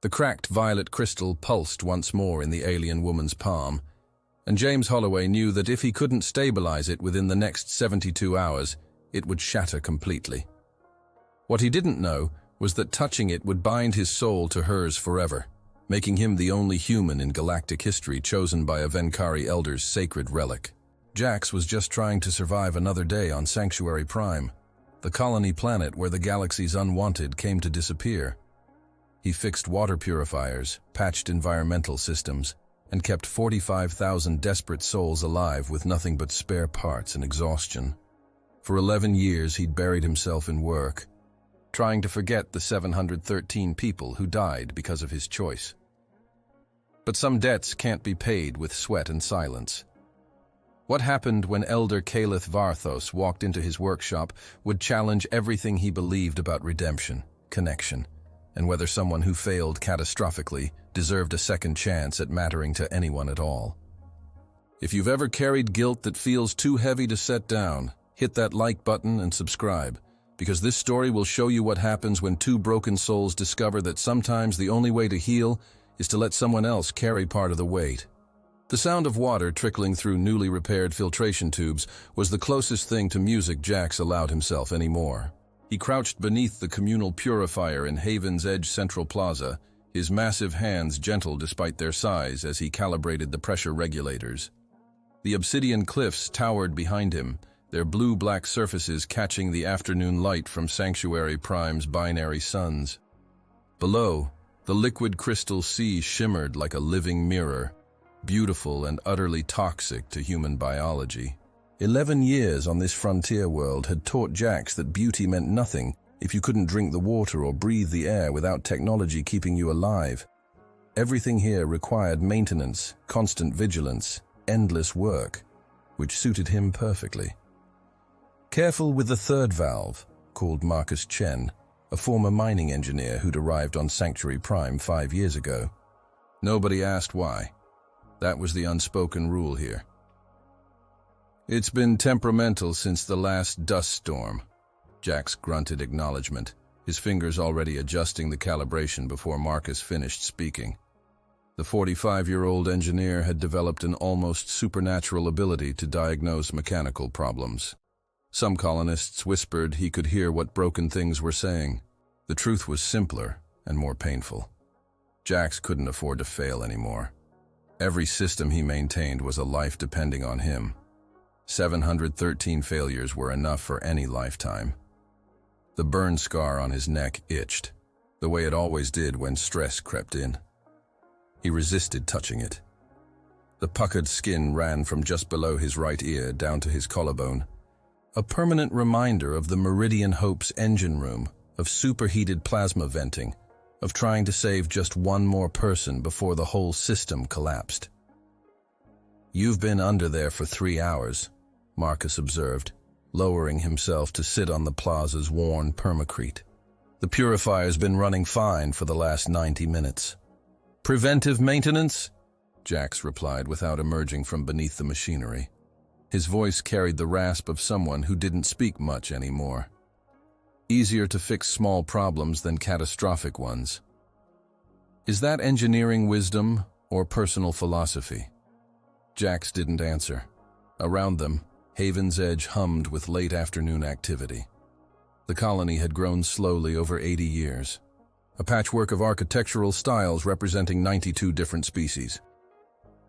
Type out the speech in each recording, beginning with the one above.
The cracked violet crystal pulsed once more in the alien woman's palm, and James Holloway knew that if he couldn't stabilize it within the next 72 hours, it would shatter completely. What he didn't know was that touching it would bind his soul to hers forever, making him the only human in galactic history chosen by a Venkari elder's sacred relic. Jax was just trying to survive another day on Sanctuary Prime, the colony planet where the galaxy's unwanted came to disappear. He fixed water purifiers, patched environmental systems, and kept 45,000 desperate souls alive with nothing but spare parts and exhaustion. For 11 years he'd buried himself in work, trying to forget the 713 people who died because of his choice. But some debts can't be paid with sweat and silence. What happened when Elder Kalith Varthos walked into his workshop would challenge everything he believed about redemption, connection, and whether someone who failed catastrophically deserved a second chance at mattering to anyone at all. If you've ever carried guilt that feels too heavy to set down, hit that like button and subscribe, because this story will show you what happens when two broken souls discover that sometimes the only way to heal is to let someone else carry part of the weight. The sound of water trickling through newly repaired filtration tubes was the closest thing to music Jax allowed himself anymore. He crouched beneath the communal purifier in Haven's Edge Central Plaza, his massive hands gentle despite their size as he calibrated the pressure regulators. The obsidian cliffs towered behind him, their blue-black surfaces catching the afternoon light from Sanctuary Prime's binary suns. Below, the liquid crystal sea shimmered like a living mirror, beautiful and utterly toxic to human biology. 11 years on this frontier world had taught Jax that beauty meant nothing if you couldn't drink the water or breathe the air without technology keeping you alive. Everything here required maintenance, constant vigilance, endless work, which suited him perfectly. Careful with the third valve, called Marcus Chen, a former mining engineer who'd arrived on Sanctuary Prime 5 years ago. Nobody asked why. That was the unspoken rule here. It's been temperamental since the last dust storm. Jax grunted acknowledgement, his fingers already adjusting the calibration before Marcus finished speaking. The 45-year-old engineer had developed an almost supernatural ability to diagnose mechanical problems. Some colonists whispered he could hear what broken things were saying. The truth was simpler and more painful. Jax couldn't afford to fail anymore. Every system he maintained was a life depending on him. 713 failures were enough for any lifetime. The burn scar on his neck itched, the way it always did when stress crept in. He resisted touching it. The puckered skin ran from just below his right ear down to his collarbone, a permanent reminder of the Meridian Hope's engine room, of superheated plasma venting, of trying to save just one more person before the whole system collapsed. "You've been under there for 3 hours," Marcus observed, lowering himself to sit on the plaza's worn permacrete. "The purifier's been running fine for the last 90 minutes. "Preventive maintenance?" Jax replied without emerging from beneath the machinery. His voice carried the rasp of someone who didn't speak much anymore. Easier to fix small problems than catastrophic ones. Is that engineering wisdom or personal philosophy? Jax didn't answer. Around them, Haven's Edge hummed with late afternoon activity. The colony had grown slowly over 80 years, a patchwork of architectural styles representing 92 different species.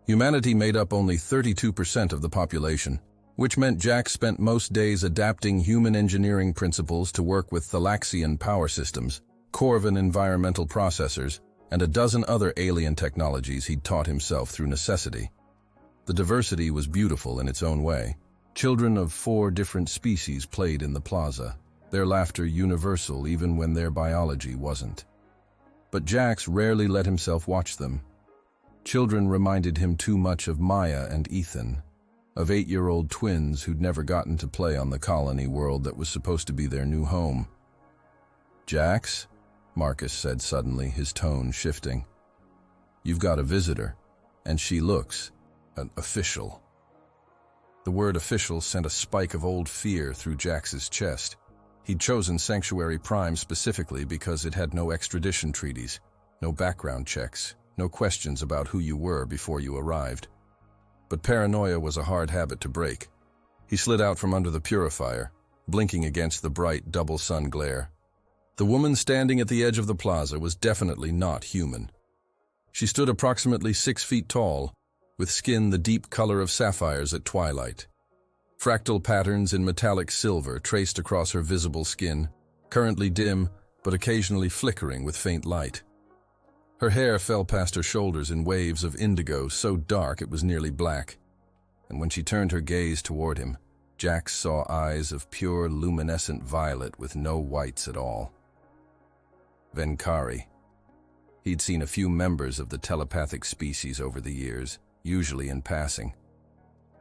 Humanity made up only 32% of the population, which meant Jax spent most days adapting human engineering principles to work with Thalaxian power systems, Corvan environmental processors, and a dozen other alien technologies he'd taught himself through necessity. The diversity was beautiful in its own way. Children of 4 different species played in the plaza, their laughter universal even when their biology wasn't. But Jax rarely let himself watch them. Children reminded him too much of Maya and Ethan, of 8-year-old twins who'd never gotten to play on the colony world that was supposed to be their new home. "Jax," Marcus said suddenly, his tone shifting. "You've got a visitor, and she looks official." The word official sent a spike of old fear through Jax's chest. He'd chosen Sanctuary Prime specifically because it had no extradition treaties. No background checks, no questions about who you were before you arrived. But paranoia was a hard habit to break. He slid out from under the purifier, blinking against the bright double sun glare. The woman standing at the edge of the plaza was definitely not human. She stood approximately 6 feet tall, with skin the deep color of sapphires at twilight. Fractal patterns in metallic silver traced across her visible skin, currently dim but occasionally flickering with faint light. Her hair fell past her shoulders in waves of indigo so dark it was nearly black, and when she turned her gaze toward him, Jax saw eyes of pure luminescent violet with no whites at all. Venkari. He'd seen a few members of the telepathic species over the years, usually in passing.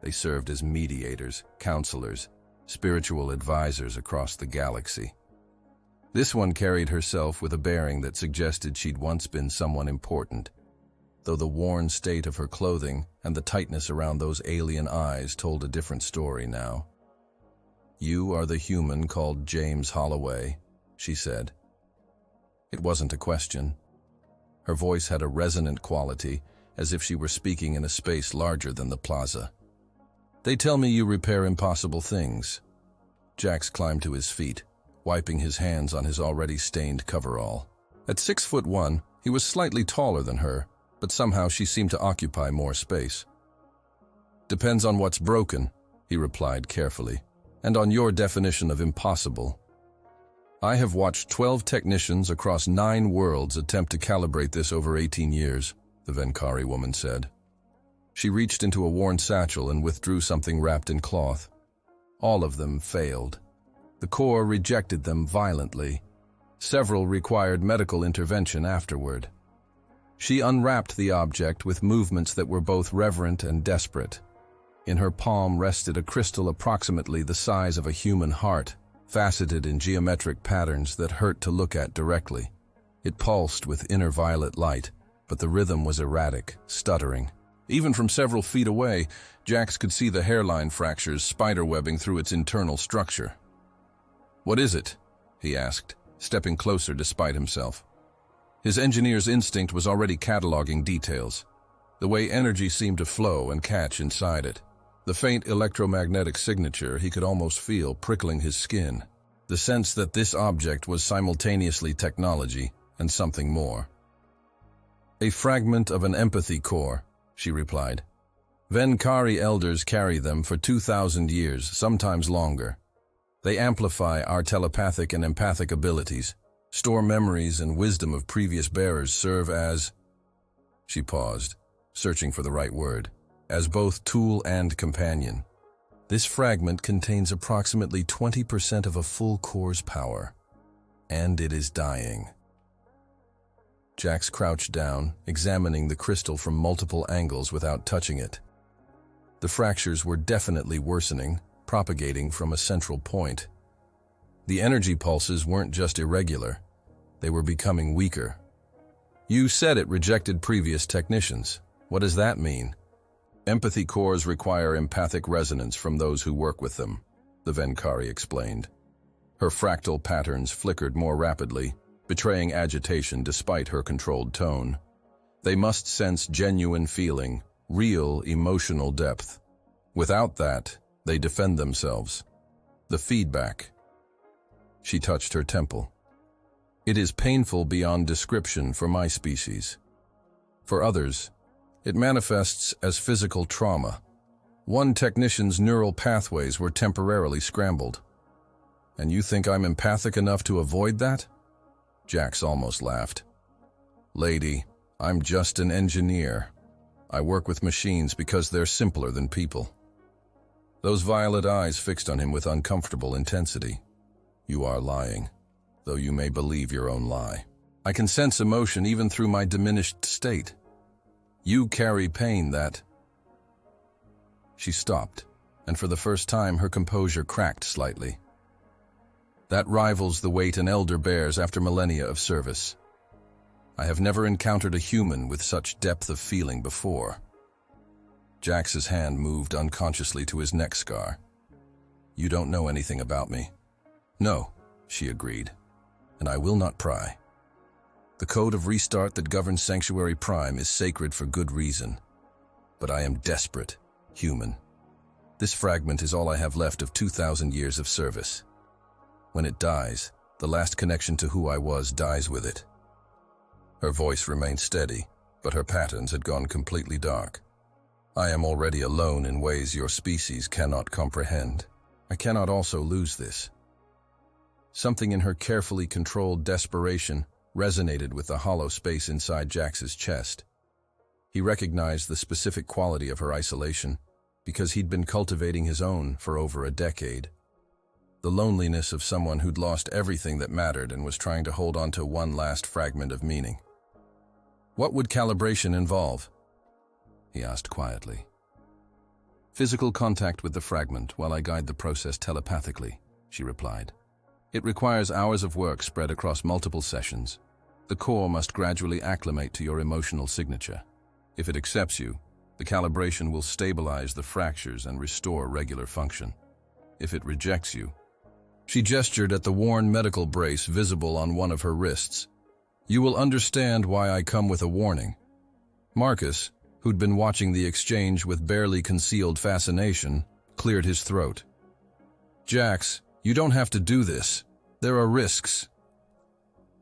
They served as mediators, counselors, spiritual advisors across the galaxy. This one carried herself with a bearing that suggested she'd once been someone important, though the worn state of her clothing and the tightness around those alien eyes told a different story now. "You are the human called James Holloway," she said. It wasn't a question. Her voice had a resonant quality, as if she were speaking in a space larger than the plaza. "They tell me you repair impossible things." Jax climbed to his feet, wiping his hands on his already stained coverall. At 6'1", he was slightly taller than her, but somehow she seemed to occupy more space. "Depends on what's broken," he replied carefully, "and on your definition of impossible. I have watched 12 technicians across 9 worlds attempt to calibrate this over 18 years, the Venkari woman said. She reached into a worn satchel and withdrew something wrapped in cloth. All of them failed. The core rejected them violently. Several required medical intervention afterward. She unwrapped the object with movements that were both reverent and desperate. In her palm rested a crystal approximately the size of a human heart, faceted in geometric patterns that hurt to look at directly. It pulsed with inner violet light, but the rhythm was erratic, stuttering. Even from several feet away, Jax could see the hairline fractures spiderwebbing through its internal structure. "What is it?" he asked, stepping closer despite himself. His engineer's instinct was already cataloging details. The way energy seemed to flow and catch inside it. The faint electromagnetic signature he could almost feel prickling his skin. The sense that this object was simultaneously technology and something more. "A fragment of an empathy core," she replied. "Venkari elders carry them for 2,000 years, sometimes longer. They amplify our telepathic and empathic abilities, store memories and wisdom of previous bearers, serve as..." She paused, searching for the right word. "As both tool and companion. This fragment contains approximately 20% of a full core's power, and it is dying." Jax crouched down, examining the crystal from multiple angles without touching it. The fractures were definitely worsening, propagating from a central point. The energy pulses weren't just irregular, they were becoming weaker. "You said it rejected previous technicians. What does that mean?" "Empathy cores require empathic resonance from those who work with them," the Venkari explained. Her fractal patterns flickered more rapidly, betraying agitation despite her controlled tone. They must sense genuine feeling, real emotional depth. Without that, they defend themselves. The feedback. She touched her temple. "It is painful beyond description for my species. For others, it manifests as physical trauma. One technician's neural pathways were temporarily scrambled. And you think I'm empathic enough to avoid that?" Jax almost laughed. "Lady, I'm just an engineer. I work with machines because they're simpler than people." Those violet eyes fixed on him with uncomfortable intensity. "You are lying, though you may believe your own lie. I can sense emotion even through my diminished state. You carry pain that..." She stopped, and for the first time her composure cracked slightly. "That rivals the weight an elder bears after millennia of service. I have never encountered a human with such depth of feeling before." Jax's hand moved unconsciously to his neck scar. "You don't know anything about me." "No," she agreed, "and I will not pry." The code of restart that governs Sanctuary Prime is sacred for good reason. But I am desperate, human. This fragment is all I have left of 2,000 years of service. When it dies, the last connection to who I was dies with it. Her voice remained steady, but her patterns had gone completely dark. I am already alone in ways your species cannot comprehend. I cannot also lose this. Something in her carefully controlled desperation resonated with the hollow space inside Jax's chest. He recognized the specific quality of her isolation because he'd been cultivating his own for over a decade. The loneliness of someone who'd lost everything that mattered and was trying to hold on to one last fragment of meaning. What would calibration involve? He asked quietly. Physical contact with the fragment while I guide the process telepathically, she replied. It requires hours of work spread across multiple sessions. The core must gradually acclimate to your emotional signature. If it accepts you, the calibration will stabilize the fractures and restore regular function. If it rejects you, she gestured at the worn medical brace visible on one of her wrists. You will understand why I come with a warning. Marcus, who'd been watching the exchange with barely concealed fascination, cleared his throat. Jax, you don't have to do this. There are risks.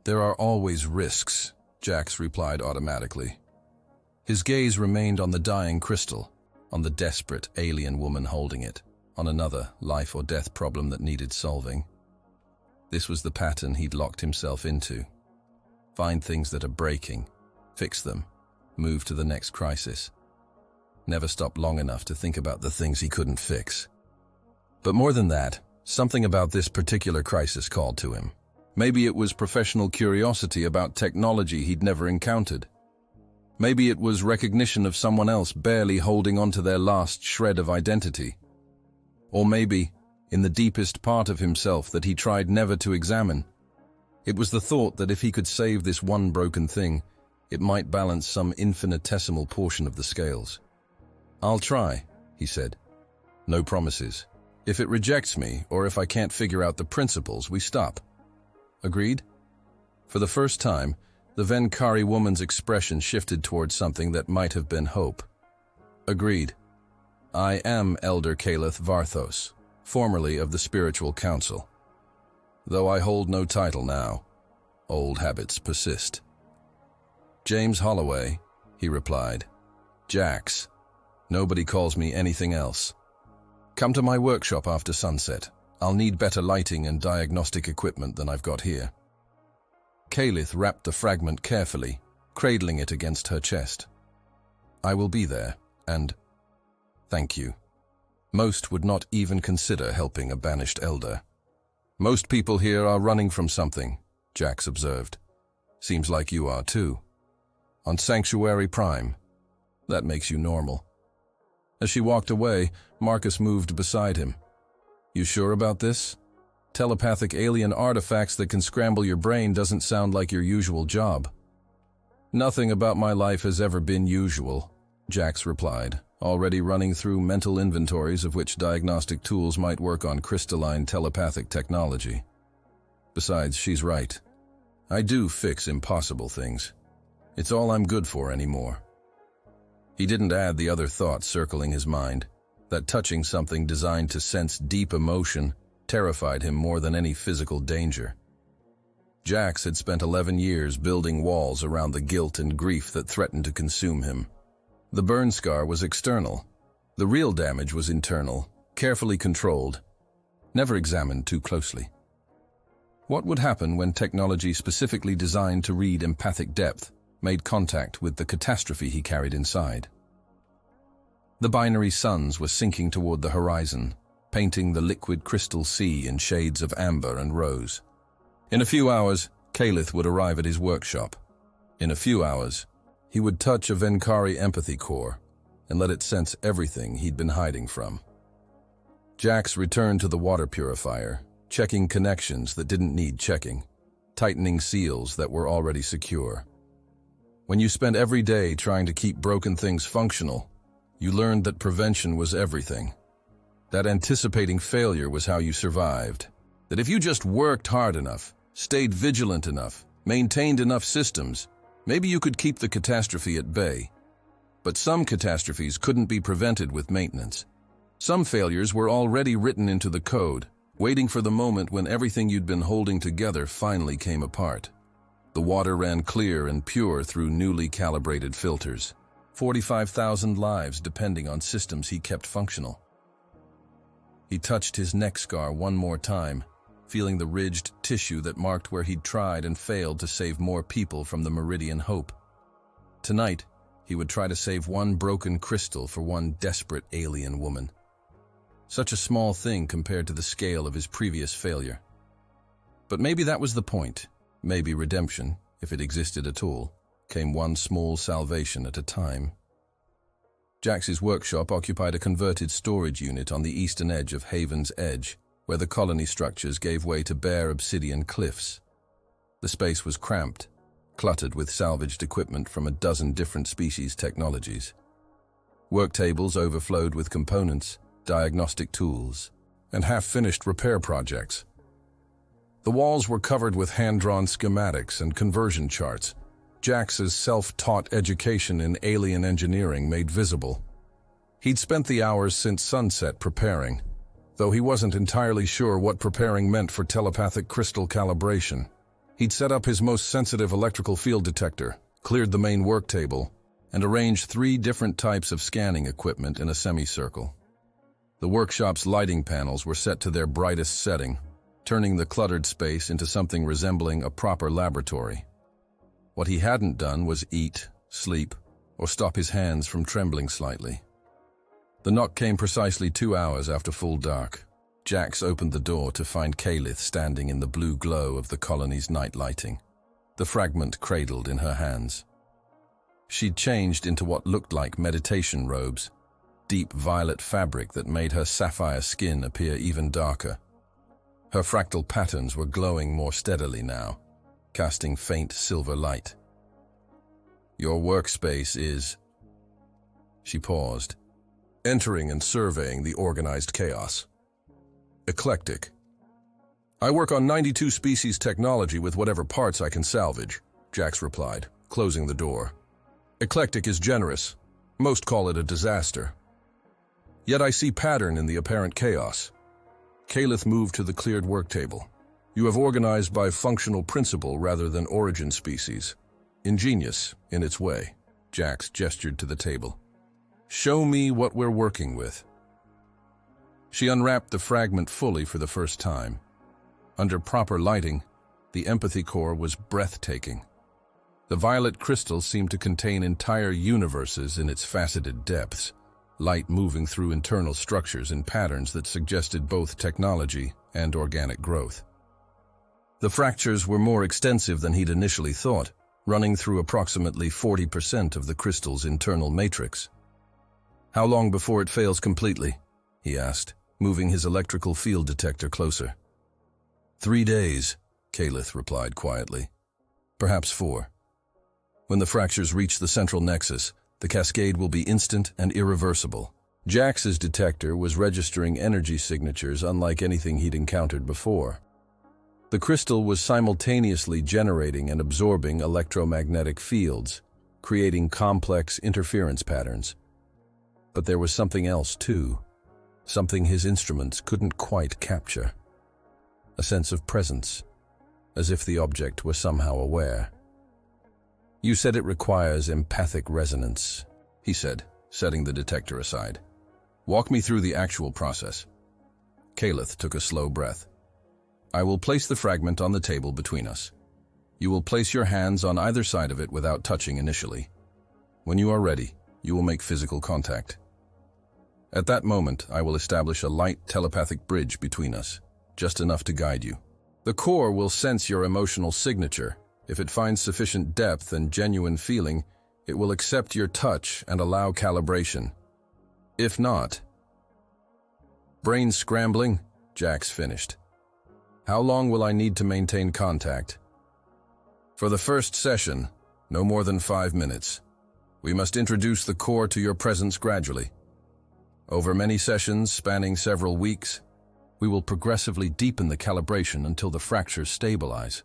There are always risks, Jax replied automatically. His gaze remained on the dying crystal, on the desperate alien woman holding it, on another life or death problem that needed solving. This was the pattern he'd locked himself into. Find things that are breaking, fix them, move to the next crisis. Never stop long enough to think about the things he couldn't fix. But more than that, something about this particular crisis called to him. Maybe it was professional curiosity about technology he'd never encountered. Maybe it was recognition of someone else barely holding on to their last shred of identity. Or maybe, in the deepest part of himself that he tried never to examine, it was the thought that if he could save this one broken thing, it might balance some infinitesimal portion of the scales. I'll try, he said. No promises. If it rejects me, or if I can't figure out the principles, we stop. Agreed? For the first time, the Venkari woman's expression shifted towards something that might have been hope. Agreed. I am Elder Kaleth Varthos, formerly of the Spiritual Council. Though I hold no title now, old habits persist. James Holloway, he replied. Jax. Nobody calls me anything else. Come to my workshop after sunset. I'll need better lighting and diagnostic equipment than I've got here. Kaleth wrapped the fragment carefully, cradling it against her chest. I will be there, and thank you. Most would not even consider helping a banished elder. Most people here are running from something, Jax observed. Seems like you are too. On Sanctuary Prime. That makes you normal. As she walked away, Marcus moved beside him. You sure about this? Telepathic alien artifacts that can scramble your brain doesn't sound like your usual job. Nothing about my life has ever been usual, Jax replied, already running through mental inventories of which diagnostic tools might work on crystalline telepathic technology. Besides, she's right. I do fix impossible things. It's all I'm good for anymore. He didn't add the other thought circling his mind, that touching something designed to sense deep emotion terrified him more than any physical danger. Jax had spent 11 years building walls around the guilt and grief that threatened to consume him. The burn scar was external. The real damage was internal, carefully controlled, never examined too closely. What would happen when technology specifically designed to read empathic depth made contact with the catastrophe he carried inside? The binary suns were sinking toward the horizon, painting the liquid crystal sea in shades of amber and rose. In a few hours, Kaleth would arrive at his workshop. In a few hours, he would touch a Venkari empathy core and let it sense everything he'd been hiding from. Jax returned to the water purifier, checking connections that didn't need checking, tightening seals that were already secure. When you spent every day trying to keep broken things functional, you learned that prevention was everything. That anticipating failure was how you survived. That if you just worked hard enough, stayed vigilant enough, maintained enough systems, maybe you could keep the catastrophe at bay. But some catastrophes couldn't be prevented with maintenance. Some failures were already written into the code, waiting for the moment when everything you'd been holding together finally came apart. The water ran clear and pure through newly calibrated filters. 45,000 lives depending on systems he kept functional. He touched his neck scar one more time, feeling the ridged tissue that marked where he'd tried and failed to save more people from the Meridian Hope. Tonight, he would try to save one broken crystal for one desperate alien woman. Such a small thing compared to the scale of his previous failure. But maybe that was the point. Maybe redemption, if it existed at all, came one small salvation at a time. Jax's workshop occupied a converted storage unit on the eastern edge of Haven's Edge, where the colony structures gave way to bare obsidian cliffs. The space was cramped, cluttered with salvaged equipment from a dozen different species technologies. Work tables overflowed with components, diagnostic tools, and half-finished repair projects. The walls were covered with hand-drawn schematics and conversion charts, Jax's self-taught education in alien engineering made visible. He'd spent the hours since sunset preparing, though he wasn't entirely sure what preparing meant for telepathic crystal calibration. He'd set up his most sensitive electrical field detector, cleared the main work table, and arranged 3 different types of scanning equipment in a semicircle. The workshop's lighting panels were set to their brightest setting, turning the cluttered space into something resembling a proper laboratory. What he hadn't done was eat, sleep, or stop his hands from trembling slightly. The knock came precisely 2 hours after full dark. Jax opened the door to find Kalith standing in the blue glow of the colony's night lighting, the fragment cradled in her hands. She'd changed into what looked like meditation robes, deep violet fabric that made her sapphire skin appear even darker. Her fractal patterns were glowing more steadily now, casting faint silver light. "Your workspace is..." She paused, entering and surveying the organized chaos. "Eclectic. I work on 92 species technology with whatever parts I can salvage," Jax replied, closing the door. "Eclectic is generous. Most call it a disaster. Yet I see pattern in the apparent chaos." Kalith moved to the cleared work table. "You have organized by functional principle rather than origin species. Ingenious, in its way." Jax gestured to the table. "Show me what we're working with." She unwrapped the fragment fully for the first time. Under proper lighting, the empathy core was breathtaking. The violet crystal seemed to contain entire universes in its faceted depths, light moving through internal structures in patterns that suggested both technology and organic growth. The fractures were more extensive than he'd initially thought, running through approximately 40% of the crystal's internal matrix. "How long before it fails completely?" he asked, moving his electrical field detector closer. 3 days, Kalith replied quietly. "Perhaps 4. When the fractures reach the central nexus, the cascade will be instant and irreversible." Jax's detector was registering energy signatures unlike anything he'd encountered before. The crystal was simultaneously generating and absorbing electromagnetic fields, creating complex interference patterns. But there was something else too, something his instruments couldn't quite capture. A sense of presence, as if the object were somehow aware. "You said it requires empathic resonance," he said, setting the detector aside. "Walk me through the actual process." Kalith took a slow breath. "I will place the fragment on the table between us. You will place your hands on either side of it without touching initially. When you are ready, you will make physical contact. At that moment, I will establish a light telepathic bridge between us, just enough to guide you. The core will sense your emotional signature. If it finds sufficient depth and genuine feeling, it will accept your touch and allow calibration. If not..." "Brain scrambling," Jax finished. "How long will I need to maintain contact?" "For the first session, no more than 5 minutes. We must introduce the core to your presence gradually. Over many sessions spanning several weeks, we will progressively deepen the calibration until the fractures stabilize."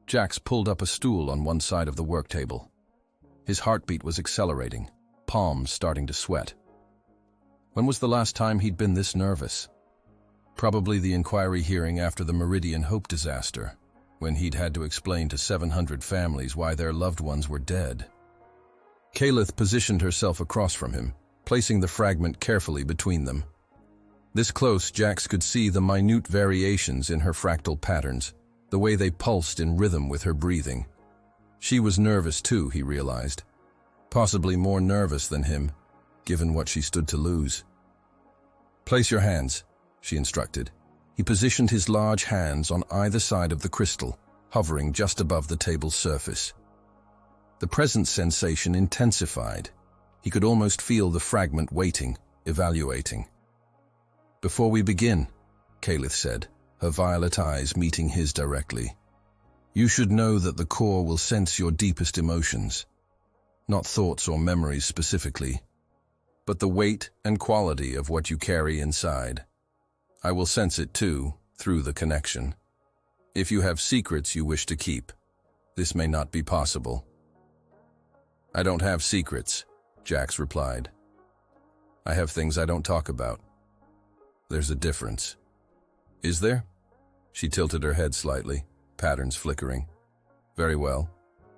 Jax pulled up a stool on one side of the work table. His heartbeat was accelerating, palms starting to sweat. When was the last time he'd been this nervous? Probably the inquiry hearing after the Meridian Hope disaster, when he'd had to explain to 700 families why their loved ones were dead. Kalith positioned herself across from him, placing the fragment carefully between them. This close, Jax could see the minute variations in her fractal patterns, the way they pulsed in rhythm with her breathing. She was nervous too, he realized. Possibly more nervous than him, given what she stood to lose. "Place your hands," she instructed. He positioned his large hands on either side of the crystal, hovering just above the table's surface. The presence sensation intensified. He could almost feel the fragment waiting, evaluating. "Before we begin," Kalith said, her violet eyes meeting his directly, "you should know that the core will sense your deepest emotions. Not thoughts or memories specifically, but the weight and quality of what you carry inside. I will sense it too, through the connection. If you have secrets you wish to keep, this may not be possible." "I don't have secrets," Jax replied. "I have things I don't talk about." "There's a difference." "Is there?" She tilted her head slightly, patterns flickering. "Very well.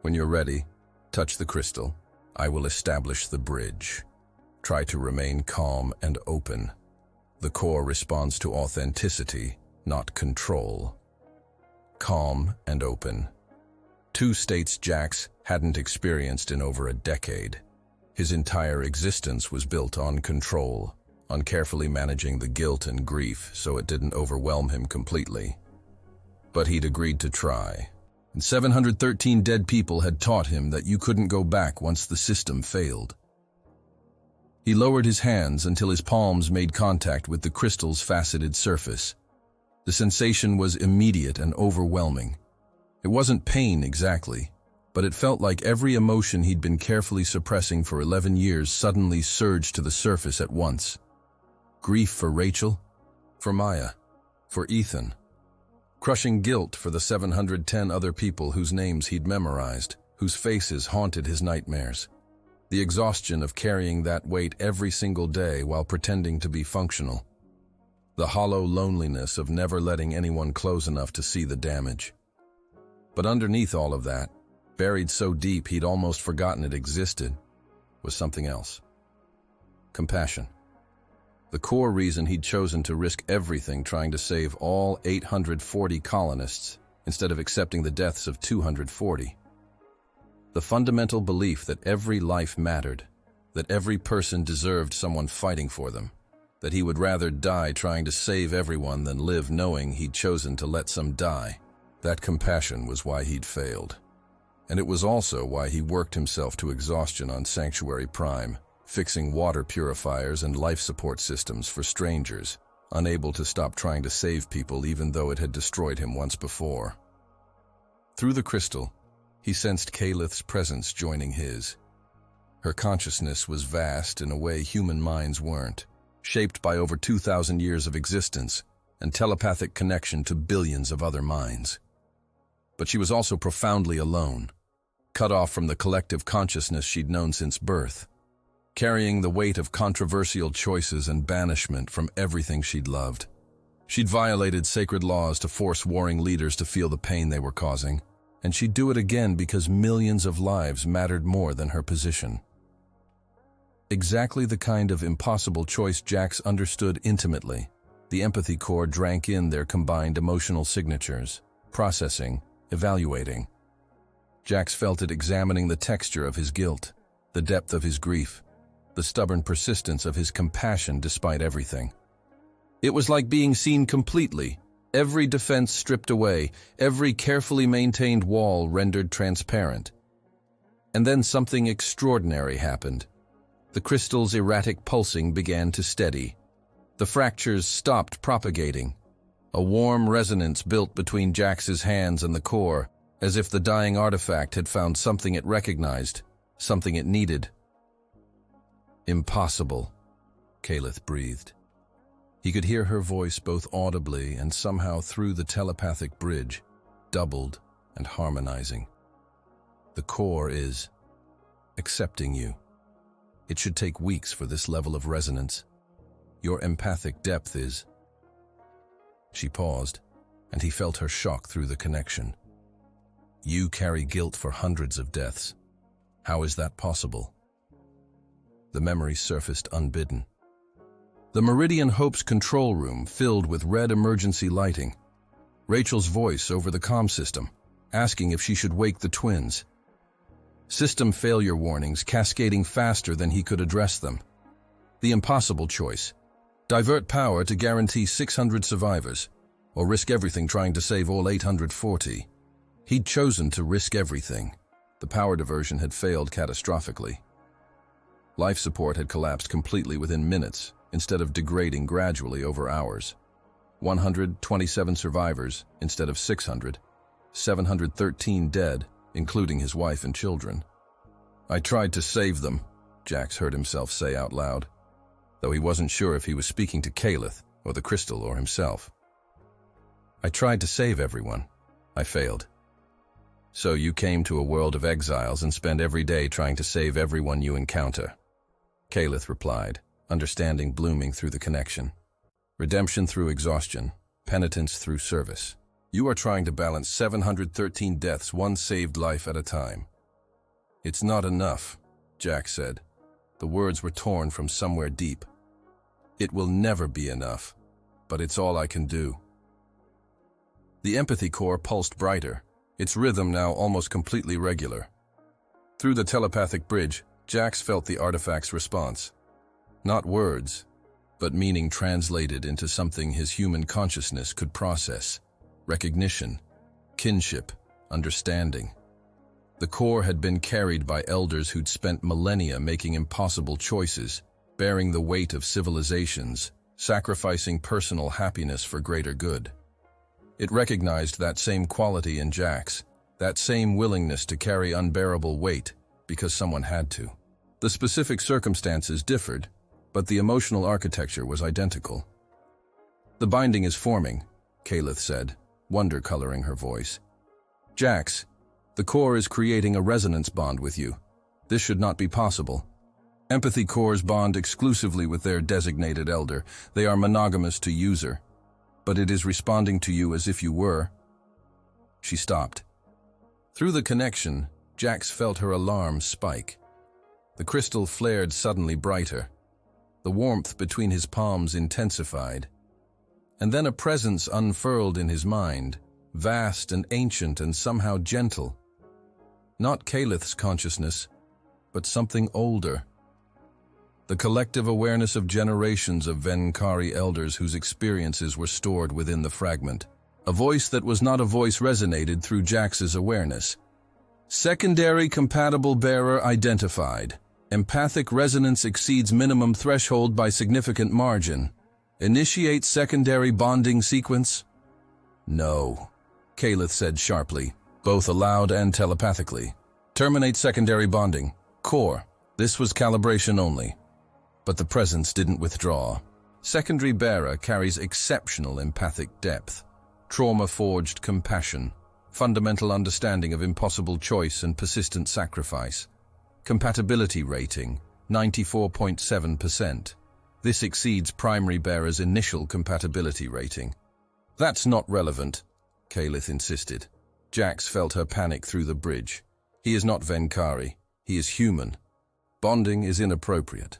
When you're ready, touch the crystal. I will establish the bridge. Try to remain calm and open. The core responds to authenticity, not control." Calm and open. Two states Jax hadn't experienced in over a decade. His entire existence was built on control, on carefully managing the guilt and grief so it didn't overwhelm him completely. But he'd agreed to try. And 713 dead people had taught him that you couldn't go back once the system failed. He lowered his hands until his palms made contact with the crystal's faceted surface. The sensation was immediate and overwhelming. It wasn't pain exactly, but it felt like every emotion he'd been carefully suppressing for 11 years suddenly surged to the surface at once. Grief for Rachel, for Maya, for Ethan. Crushing guilt for the 710 other people whose names he'd memorized, whose faces haunted his nightmares. The exhaustion of carrying that weight every single day while pretending to be functional. The hollow loneliness of never letting anyone close enough to see the damage. But underneath all of that, buried so deep he'd almost forgotten it existed, was something else. Compassion. The core reason he'd chosen to risk everything trying to save all 840 colonists instead of accepting the deaths of 240. The fundamental belief that every life mattered, that every person deserved someone fighting for them, that he would rather die trying to save everyone than live knowing he'd chosen to let some die. That compassion was why he'd failed. And it was also why he worked himself to exhaustion on Sanctuary Prime, fixing water purifiers and life support systems for strangers, unable to stop trying to save people even though it had destroyed him once before. Through the crystal, he sensed Kalith's presence joining his. Her consciousness was vast in a way human minds weren't, shaped by over 2,000 years of existence and telepathic connection to billions of other minds. But she was also profoundly alone, cut off from the collective consciousness she'd known since birth, carrying the weight of controversial choices and banishment from everything she'd loved. She'd violated sacred laws to force warring leaders to feel the pain they were causing, and she'd do it again because millions of lives mattered more than her position. Exactly the kind of impossible choice Jax understood intimately. The empathy core drank in their combined emotional signatures, processing, evaluating. Jax felt it examining the texture of his guilt, the depth of his grief, the stubborn persistence of his compassion despite everything. It was like being seen completely, every defense stripped away, every carefully maintained wall rendered transparent. And then something extraordinary happened. The crystal's erratic pulsing began to steady. The fractures stopped propagating. A warm resonance built between Jax's hands and the core, as if the dying artifact had found something it recognized, something it needed. "Impossible," Kalith breathed. He could hear her voice both audibly and somehow through the telepathic bridge, doubled, and harmonizing. The core is accepting you. It should take weeks for this level of resonance. Your empathic depth is... She paused, and he felt her shock through the connection. You carry guilt for hundreds of deaths. How is that possible? The memory surfaced unbidden. The Meridian Hope's control room filled with red emergency lighting. Rachel's voice over the comm system, asking if she should wake the twins. System failure warnings cascading faster than he could address them. The impossible choice: divert power to guarantee 600 survivors, or risk everything trying to save all 840. He'd chosen to risk everything. The power diversion had failed catastrophically. Life support had collapsed completely within minutes, instead of degrading gradually over hours. 127 survivors instead of 600, 713 dead, including his wife and children. I tried to save them, Jax heard himself say out loud, though he wasn't sure if he was speaking to Calith or the crystal or himself. I tried to save everyone. I failed. So you came to a world of exiles and spend every day trying to save everyone you encounter. Calith replied, understanding blooming through the connection. Redemption through exhaustion, penitence through service. You are trying to balance 713 deaths, one saved life at a time. It's not enough, Jax said. The words were torn from somewhere deep. It will never be enough, but it's all I can do. The empathy core pulsed brighter, its rhythm now almost completely regular. Through the telepathic bridge, Jax felt the artifact's response. Not words, but meaning translated into something his human consciousness could process. Recognition, kinship, understanding. The core had been carried by elders who'd spent millennia making impossible choices, bearing the weight of civilizations, sacrificing personal happiness for greater good. It recognized that same quality in Jax, that same willingness to carry unbearable weight because someone had to. The specific circumstances differed, but the emotional architecture was identical. The binding is forming, Calith said, wonder coloring her voice. Jax, the core is creating a resonance bond with you. This should not be possible. Empathy cores bond exclusively with their designated elder. They are monogamous to user. But it is responding to you as if you were. She stopped. Through the connection, Jax felt her alarm spike. The crystal flared suddenly brighter. The warmth between his palms intensified. And then a presence unfurled in his mind, vast and ancient and somehow gentle. Not Calith's consciousness, but something older. The collective awareness of generations of Venkari elders whose experiences were stored within the fragment. A voice that was not a voice resonated through Jax's awareness. Secondary compatible bearer identified. Empathic resonance exceeds minimum threshold by significant margin. Initiate secondary bonding sequence? No, Calith said sharply, both aloud and telepathically. Terminate secondary bonding. Core. This was calibration only. But the presence didn't withdraw. Secondary bearer carries exceptional empathic depth, trauma-forged compassion, fundamental understanding of impossible choice and persistent sacrifice. Compatibility rating, 94.7%. This exceeds primary bearer's initial compatibility rating. That's not relevant, Calith insisted. Jax felt her panic through the bridge. He is not Venkari. He is human. Bonding is inappropriate.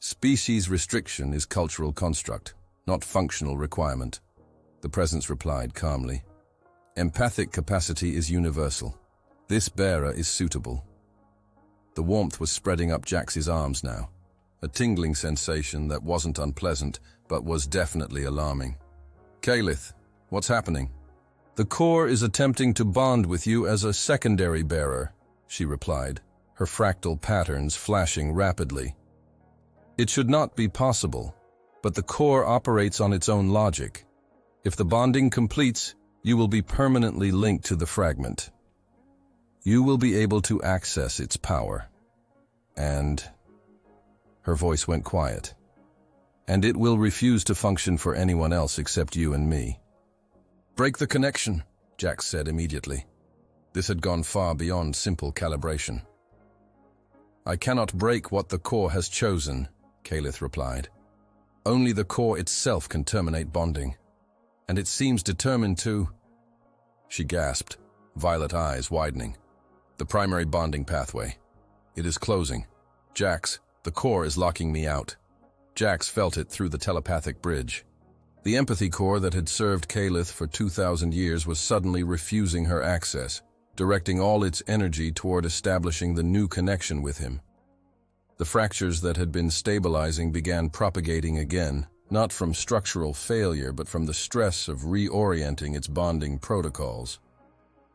Species restriction is cultural construct, not functional requirement. The presence replied calmly. Empathic capacity is universal. This bearer is suitable. The warmth was spreading up Jax's arms now. A tingling sensation that wasn't unpleasant, but was definitely alarming. Calith, what's happening? The core is attempting to bond with you as a secondary bearer, she replied, her fractal patterns flashing rapidly. It should not be possible, but the core operates on its own logic. If the bonding completes, you will be permanently linked to the fragment. You will be able to access its power. And... Her voice went quiet. And it will refuse to function for anyone else except you and me. Break the connection, Jax said immediately. This had gone far beyond simple calibration. I cannot break what the core has chosen, Kalith replied. Only the core itself can terminate bonding, and it seems determined to... She gasped, violet eyes widening. The primary bonding pathway. It is closing. Jax, the core is locking me out. Jax felt it through the telepathic bridge. The empathy core that had served Kalith for 2,000 years was suddenly refusing her access, directing all its energy toward establishing the new connection with him. The fractures that had been stabilizing began propagating again, not from structural failure but from the stress of reorienting its bonding protocols.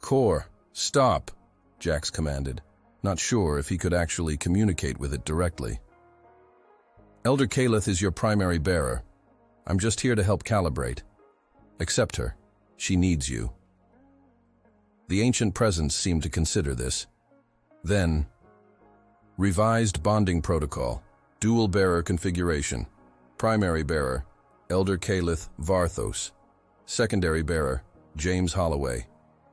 Core, stop, Jax commanded, not sure if he could actually communicate with it directly. Elder Kalith is your primary bearer. I'm just here to help calibrate. Accept her. She needs you. The ancient presence seemed to consider this. Then, revised bonding protocol, dual bearer configuration, primary bearer, Elder Kalith Varthos, secondary bearer, James Holloway,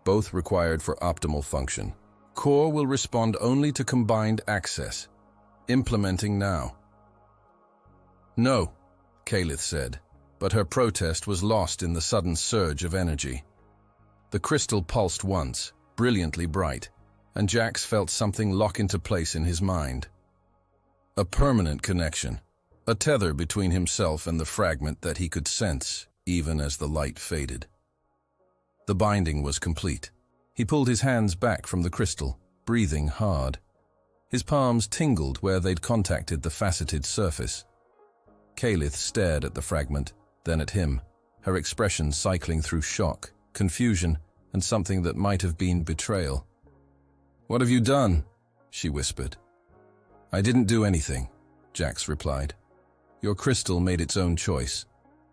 both required for optimal function. Core will respond only to combined access. Implementing now. No, Kalith said, but her protest was lost in the sudden surge of energy. The crystal pulsed once, brilliantly bright, and Jax felt something lock into place in his mind. A permanent connection, a tether between himself and the fragment that he could sense, even as the light faded. The binding was complete. He pulled his hands back from the crystal, breathing hard. His palms tingled where they'd contacted the faceted surface. Kalith stared at the fragment, then at him, her expression cycling through shock, confusion, and something that might have been betrayal. "What have you done?" she whispered. "I didn't do anything," Jax replied. "Your crystal made its own choice."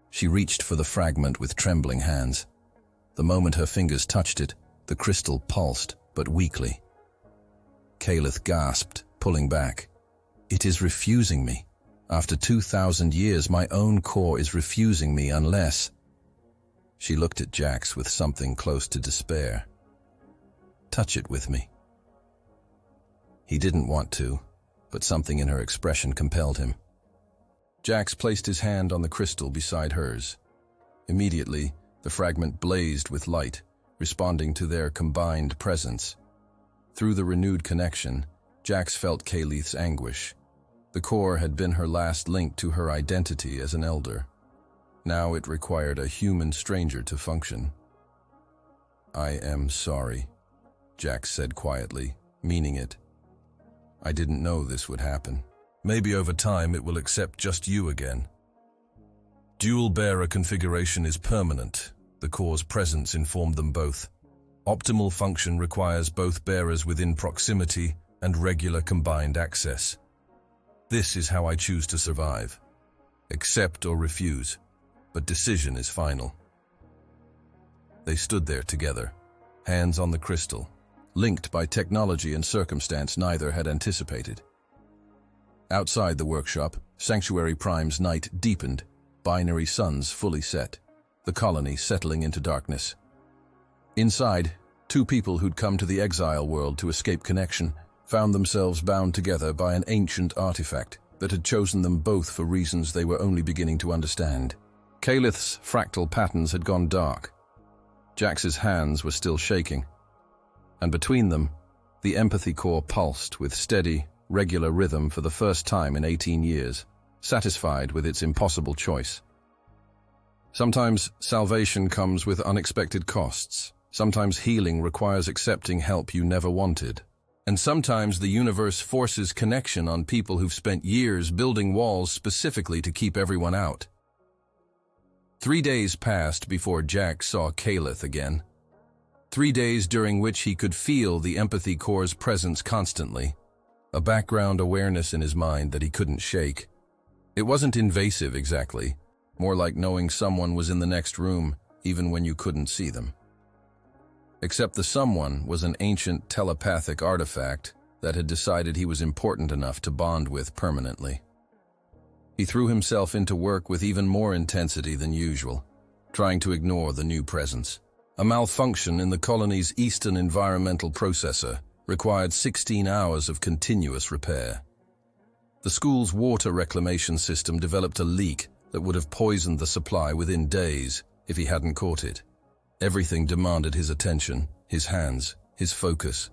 She reached for the fragment with trembling hands. The moment her fingers touched it, the crystal pulsed, but weakly. Kalith gasped, pulling back. "It is refusing me. After 2,000 years, my own core is refusing me unless..." She looked at Jax with something close to despair. "Touch it with me." He didn't want to, but something in her expression compelled him. Jax placed his hand on the crystal beside hers. Immediately, the fragment blazed with light, responding to their combined presence. Through the renewed connection, Jax felt Kalith's anguish. The core had been her last link to her identity as an elder. Now it required a human stranger to function. "I am sorry," Jax said quietly, meaning it. "I didn't know this would happen. Maybe over time it will accept just you again." Dual bearer configuration is permanent, the core's presence informed them both. Optimal function requires both bearers within proximity and regular combined access. This is how I choose to survive. Accept or refuse, but decision is final. They stood there together, hands on the crystal, linked by technology and circumstance neither had anticipated. Outside the workshop, Sanctuary Prime's night deepened, binary suns fully set, the colony settling into darkness. Inside, two people who'd come to the exile world to escape connection found themselves bound together by an ancient artifact that had chosen them both for reasons they were only beginning to understand. Kalith's fractal patterns had gone dark. Jax's hands were still shaking. And between them, the empathy core pulsed with steady, regular rhythm for the first time in 18 years, satisfied with its impossible choice. Sometimes salvation comes with unexpected costs. Sometimes healing requires accepting help you never wanted. And sometimes the universe forces connection on people who've spent years building walls specifically to keep everyone out. 3 days passed before Jax saw Kalith again. 3 days during which he could feel the empathy core's presence constantly, a background awareness in his mind that he couldn't shake. It wasn't invasive exactly, more like knowing someone was in the next room even when you couldn't see them. Except the someone was an ancient telepathic artifact that had decided he was important enough to bond with permanently. He threw himself into work with even more intensity than usual, trying to ignore the new presence. A malfunction in the colony's Eastern environmental processor required 16 hours of continuous repair. The school's water reclamation system developed a leak that would have poisoned the supply within days if he hadn't caught it. Everything demanded his attention, his hands, his focus.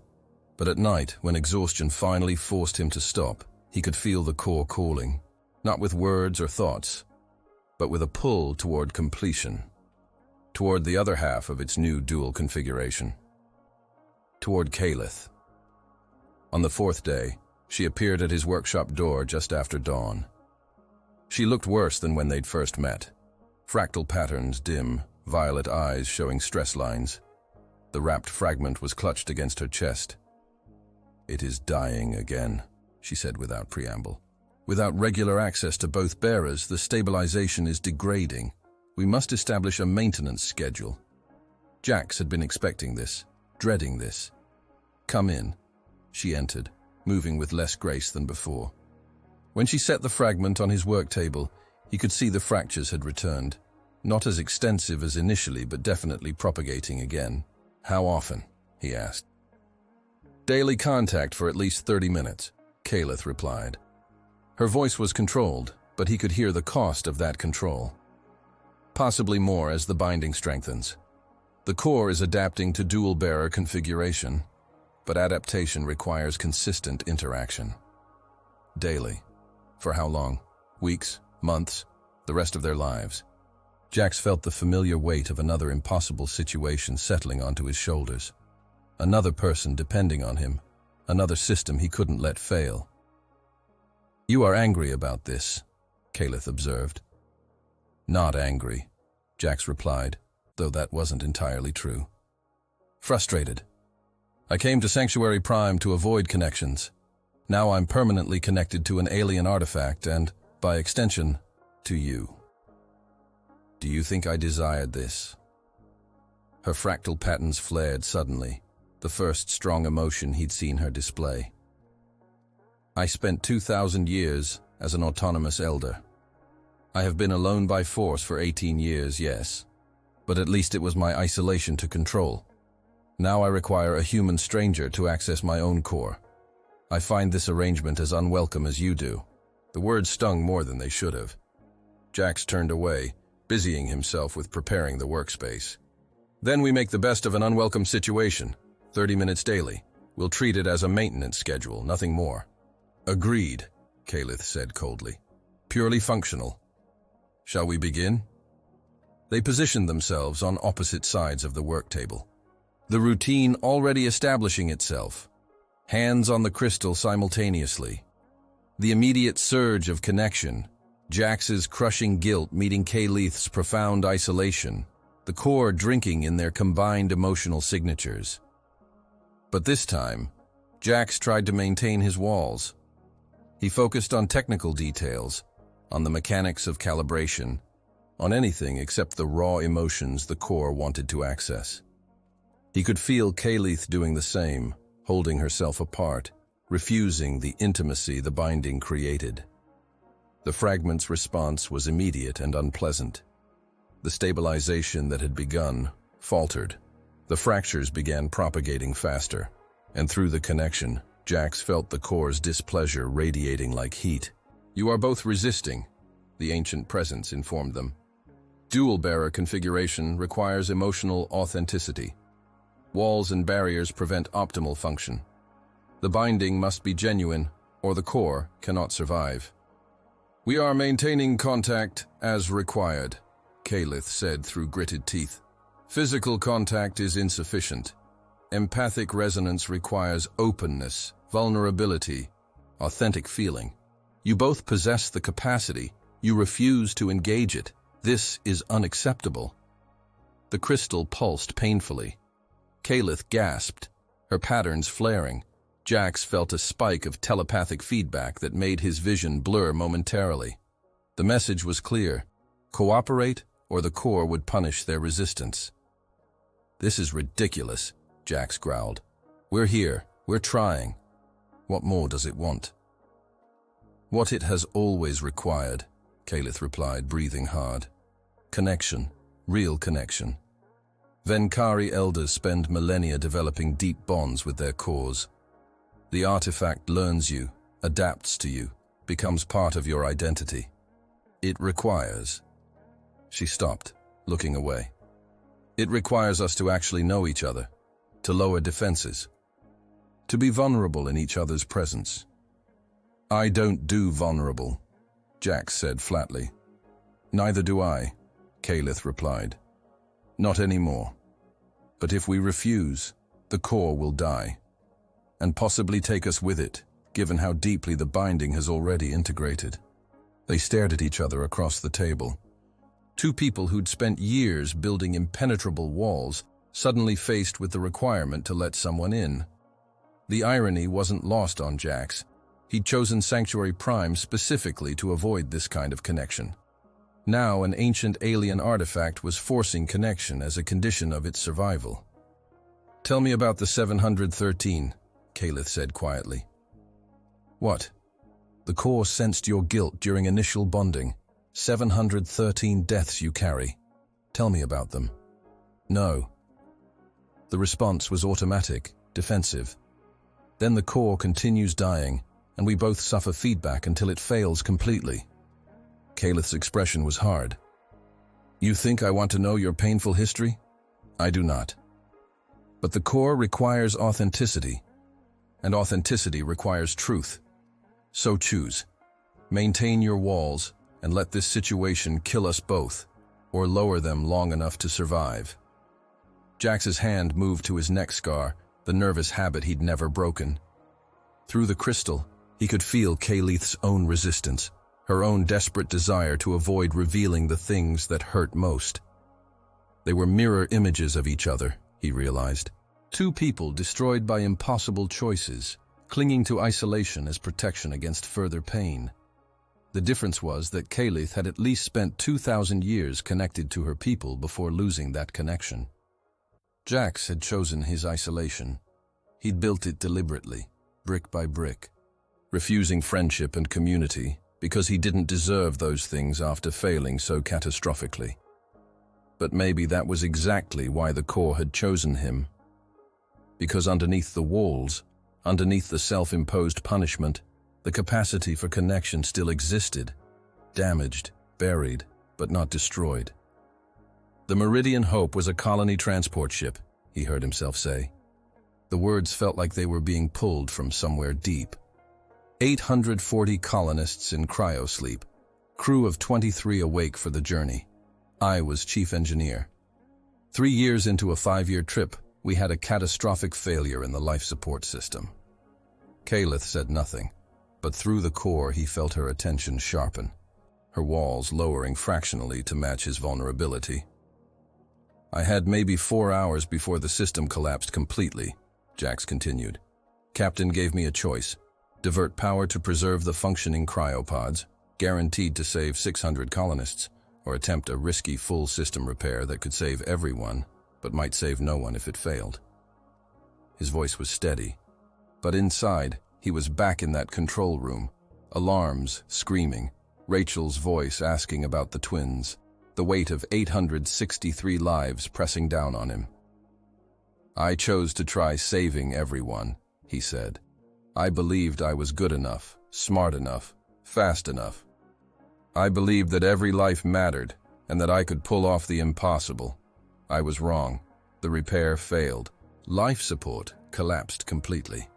But at night, when exhaustion finally forced him to stop, he could feel the core calling, not with words or thoughts, but with a pull toward completion, toward the other half of its new dual configuration, toward Kalith. On the fourth day, she appeared at his workshop door just after dawn. She looked worse than when they'd first met. Fractal patterns dim, violet eyes showing stress lines. The wrapped fragment was clutched against her chest. "It is dying again," she said without preamble. "Without regular access to both bearers, the stabilization is degrading. We must establish a maintenance schedule." Jax had been expecting this, dreading this. "Come in." She entered, moving with less grace than before. When she set the fragment on his work table, he could see the fractures had returned. Not as extensive as initially, but definitely propagating again. "How often?" he asked. "Daily contact for at least 30 minutes, Kalith replied. Her voice was controlled, but he could hear the cost of that control. Possibly more as the binding strengthens. The core is adapting to dual-bearer configuration, but adaptation requires consistent interaction. Daily. For how long? Weeks? Months? The rest of their lives? Jax felt the familiar weight of another impossible situation settling onto his shoulders. Another person depending on him. Another system he couldn't let fail. "You are angry about this," Kalith observed. "Not angry," Jax replied, though that wasn't entirely true. "Frustrated. I came to Sanctuary Prime to avoid connections. Now I'm permanently connected to an alien artifact and, by extension, to you. Do you think I desired this?" Her fractal patterns flared suddenly, the first strong emotion he'd seen her display. "I spent 2,000 years as an autonomous elder. I have been alone by force for 18 years, yes, but at least it was my isolation to control. Now I require a human stranger to access my own core. I find this arrangement as unwelcome as you do." The words stung more than they should have. Jax turned away, busying himself with preparing the workspace. "Then we make the best of an unwelcome situation. 30 minutes daily. We'll treat it as a maintenance schedule, nothing more." "Agreed," Kalith said coldly. "Purely functional. Shall we begin?" They positioned themselves on opposite sides of the work table. The routine already establishing itself. Hands on the crystal simultaneously. The immediate surge of connection. Jax's crushing guilt meeting Kalith's profound isolation. The core drinking in their combined emotional signatures. But this time, Jax tried to maintain his walls. He focused on technical details, on the mechanics of calibration, on anything except the raw emotions the core wanted to access. He could feel Kalith doing the same, holding herself apart, refusing the intimacy the binding created. The fragment's response was immediate and unpleasant. The stabilization that had begun faltered. The fractures began propagating faster, and through the connection, Jax felt the core's displeasure radiating like heat. "You are both resisting," the ancient presence informed them. "Dual-bearer configuration requires emotional authenticity. Walls and barriers prevent optimal function. The binding must be genuine, or the core cannot survive." "We are maintaining contact as required," Kalith said through gritted teeth. "Physical contact is insufficient. Empathic resonance requires openness, vulnerability, authentic feeling. You both possess the capacity. You refuse to engage it. This is unacceptable." The crystal pulsed painfully. Kalith gasped, her patterns flaring. Jax felt a spike of telepathic feedback that made his vision blur momentarily. The message was clear. Cooperate, or the core would punish their resistance. "This is ridiculous," Jax growled. "We're here. We're trying. What more does it want?" "What it has always required," Kalith replied, breathing hard. "Connection. Real connection. Venkari elders spend millennia developing deep bonds with their cores. The artifact learns you, adapts to you, becomes part of your identity. It requires... She stopped, looking away. It requires us to actually know each other, to lower defenses, to be vulnerable in each other's presence. I don't do vulnerable, Jax said flatly. Neither do I, Kalith replied. Not anymore. But if we refuse, the core will die, and possibly take us with it, given how deeply the binding has already integrated. They stared at each other across the table. Two people who'd spent years building impenetrable walls, suddenly faced with the requirement to let someone in. The irony wasn't lost on Jax. He'd chosen Sanctuary Prime specifically to avoid this kind of connection. Now an ancient alien artifact was forcing connection as a condition of its survival. Tell me about the 713, Kalith said quietly. What? The core sensed your guilt during initial bonding. 713 deaths you carry. Tell me about them. No. The response was automatic, defensive. Then the core continues dying, and we both suffer feedback until it fails completely. Kalith's expression was hard. You think I want to know your painful history? I do not. But the core requires authenticity, and authenticity requires truth. So choose. Maintain your walls, and let this situation kill us both, or lower them long enough to survive. Jax's hand moved to his neck scar, the nervous habit he'd never broken. Through the crystal, he could feel Kalith's own resistance, her own desperate desire to avoid revealing the things that hurt most. They were mirror images of each other, he realized. Two people destroyed by impossible choices, clinging to isolation as protection against further pain. The difference was that Kalith had at least spent 2,000 years connected to her people before losing that connection. Jax had chosen his isolation. He'd built it deliberately, brick by brick, refusing friendship and community because he didn't deserve those things after failing so catastrophically. But maybe that was exactly why the core had chosen him. Because underneath the walls, underneath the self-imposed punishment, the capacity for connection still existed, damaged, buried, but not destroyed. The Meridian Hope was a colony transport ship, he heard himself say. The words felt like they were being pulled from somewhere deep. 840 colonists in cryosleep, crew of 23 awake for the journey. I was chief engineer. 3 years into a 5-year trip, we had a catastrophic failure in the life support system. Kalith said nothing, but through the core he felt her attention sharpen, her walls lowering fractionally to match his vulnerability. I had maybe 4 hours before the system collapsed completely, Jax continued. Captain gave me a choice: divert power to preserve the functioning cryopods, guaranteed to save 600 colonists, or attempt a risky full system repair that could save everyone, but might save no one if it failed. His voice was steady, but inside, he was back in that control room, alarms screaming, Rachel's voice asking about the twins, the weight of 863 lives pressing down on him. I chose to try saving everyone, he said. I believed I was good enough, smart enough, fast enough. I believed that every life mattered and that I could pull off the impossible. I was wrong. The repair failed. Life support collapsed completely.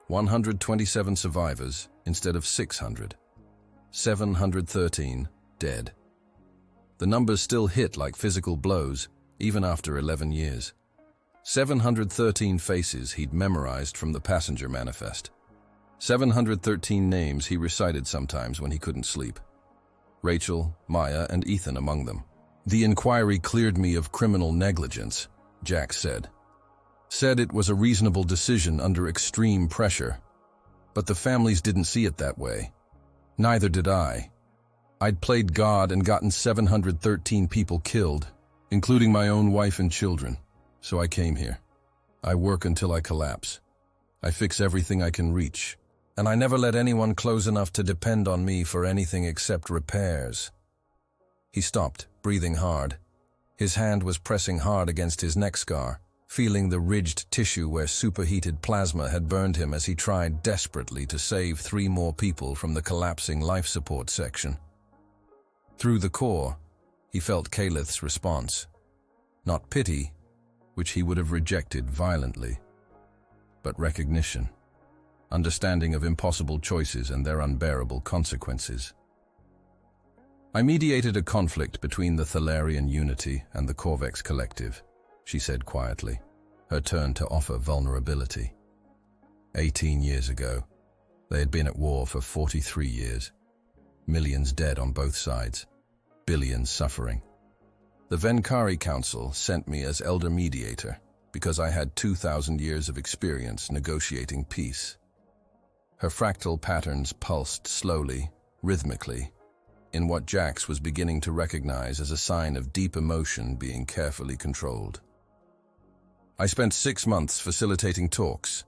127 survivors instead of 600. 713 dead. The numbers still hit like physical blows, even after 11 years. 713 faces he'd memorized from the passenger manifest. 713 names he recited sometimes when he couldn't sleep. Rachel, Maya, and Ethan among them. The inquiry cleared me of criminal negligence, Jax said. Said it was a reasonable decision under extreme pressure. But the families didn't see it that way. Neither did I. I'd played God and gotten 713 people killed, including my own wife and children. So I came here. I work until I collapse. I fix everything I can reach. And I never let anyone close enough to depend on me for anything except repairs. He stopped, breathing hard. His hand was pressing hard against his neck scar, feeling the ridged tissue where superheated plasma had burned him as he tried desperately to save 3 more people from the collapsing life support section. Through the core, he felt Kaleth's response. Not pity, which he would have rejected violently, but recognition, understanding of impossible choices and their unbearable consequences. I mediated a conflict between the Thalarian Unity and the Corvex Collective, she said quietly, her turn to offer vulnerability. 18 years ago, they had been at war for 43 years. Millions dead on both sides, billions suffering. The Venkari Council sent me as elder mediator because I had 2,000 years of experience negotiating peace. Her fractal patterns pulsed slowly, rhythmically, in what Jax was beginning to recognize as a sign of deep emotion being carefully controlled. I spent 6 months facilitating talks,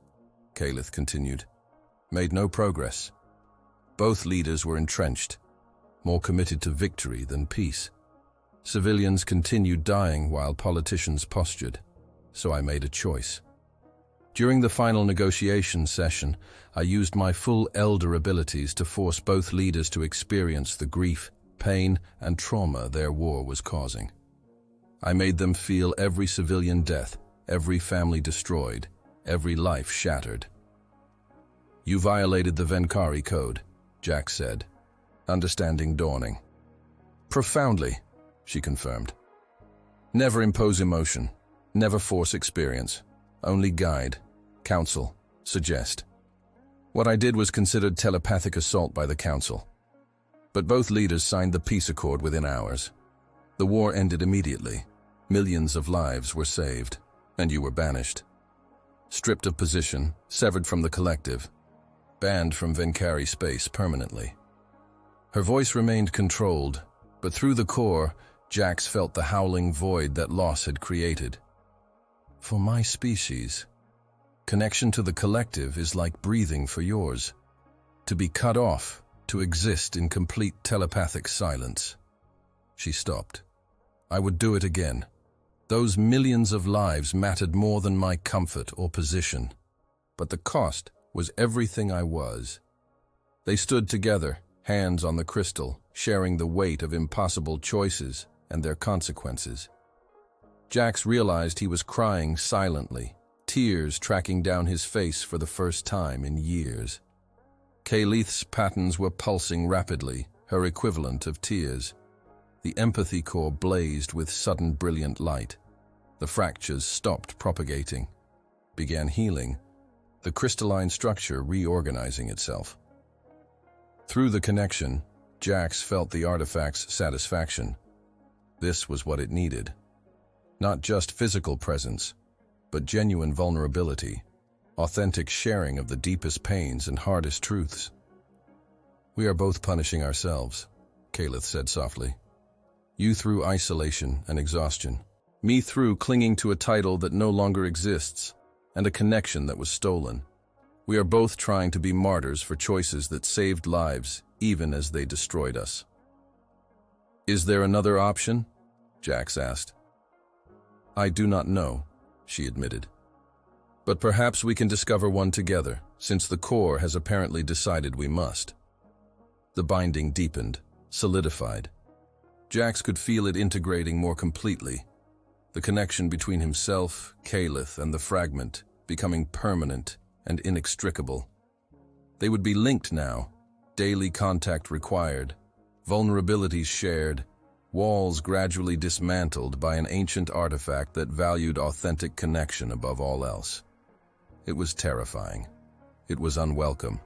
Kaleth continued. Made no progress. Both leaders were entrenched, more committed to victory than peace. Civilians continued dying while politicians postured, so I made a choice. During the final negotiation session, I used my full elder abilities to force both leaders to experience the grief, pain, and trauma their war was causing. I made them feel every civilian death, every family destroyed, every life shattered. You violated the Venkari Code, Jax said, understanding dawning. Profoundly, she confirmed. Never impose emotion, never force experience, only guide, counsel, suggest. What I did was considered telepathic assault by the Council. But both leaders signed the peace accord within hours. The war ended immediately. Millions of lives were saved, and you were banished. Stripped of position, severed from the collective, banned from Venkari space permanently. Her voice remained controlled, but through the core, Jax felt the howling void that loss had created. For my species, connection to the collective is like breathing for yours. To be cut off, to exist in complete telepathic silence. She stopped. I would do it again. Those millions of lives mattered more than my comfort or position. But the cost was everything I was. They stood together, hands on the crystal, sharing the weight of impossible choices and their consequences. Jax realized he was crying silently, tears tracking down his face for the first time in years. Kaleth's patterns were pulsing rapidly, her equivalent of tears. The empathy core blazed with sudden brilliant light. The fractures stopped propagating, began healing, the crystalline structure reorganizing itself. Through the connection, Jax felt the artifact's satisfaction. This was what it needed. Not just physical presence, but genuine vulnerability, authentic sharing of the deepest pains and hardest truths. We are both punishing ourselves, Kaleth said softly. You through isolation and exhaustion, me through clinging to a title that no longer exists, and a connection that was stolen. We are both trying to be martyrs for choices that saved lives, even as they destroyed us. Is there another option? Jax asked. I do not know, she admitted. But perhaps we can discover one together, since the core has apparently decided we must. The binding deepened, solidified. Jax could feel it integrating more completely. The connection between himself, Kaleth, and the fragment becoming permanent and inextricable. They would be linked now, daily contact required, vulnerabilities shared, walls gradually dismantled by an ancient artifact that valued authentic connection above all else. It was terrifying. It was unwelcome.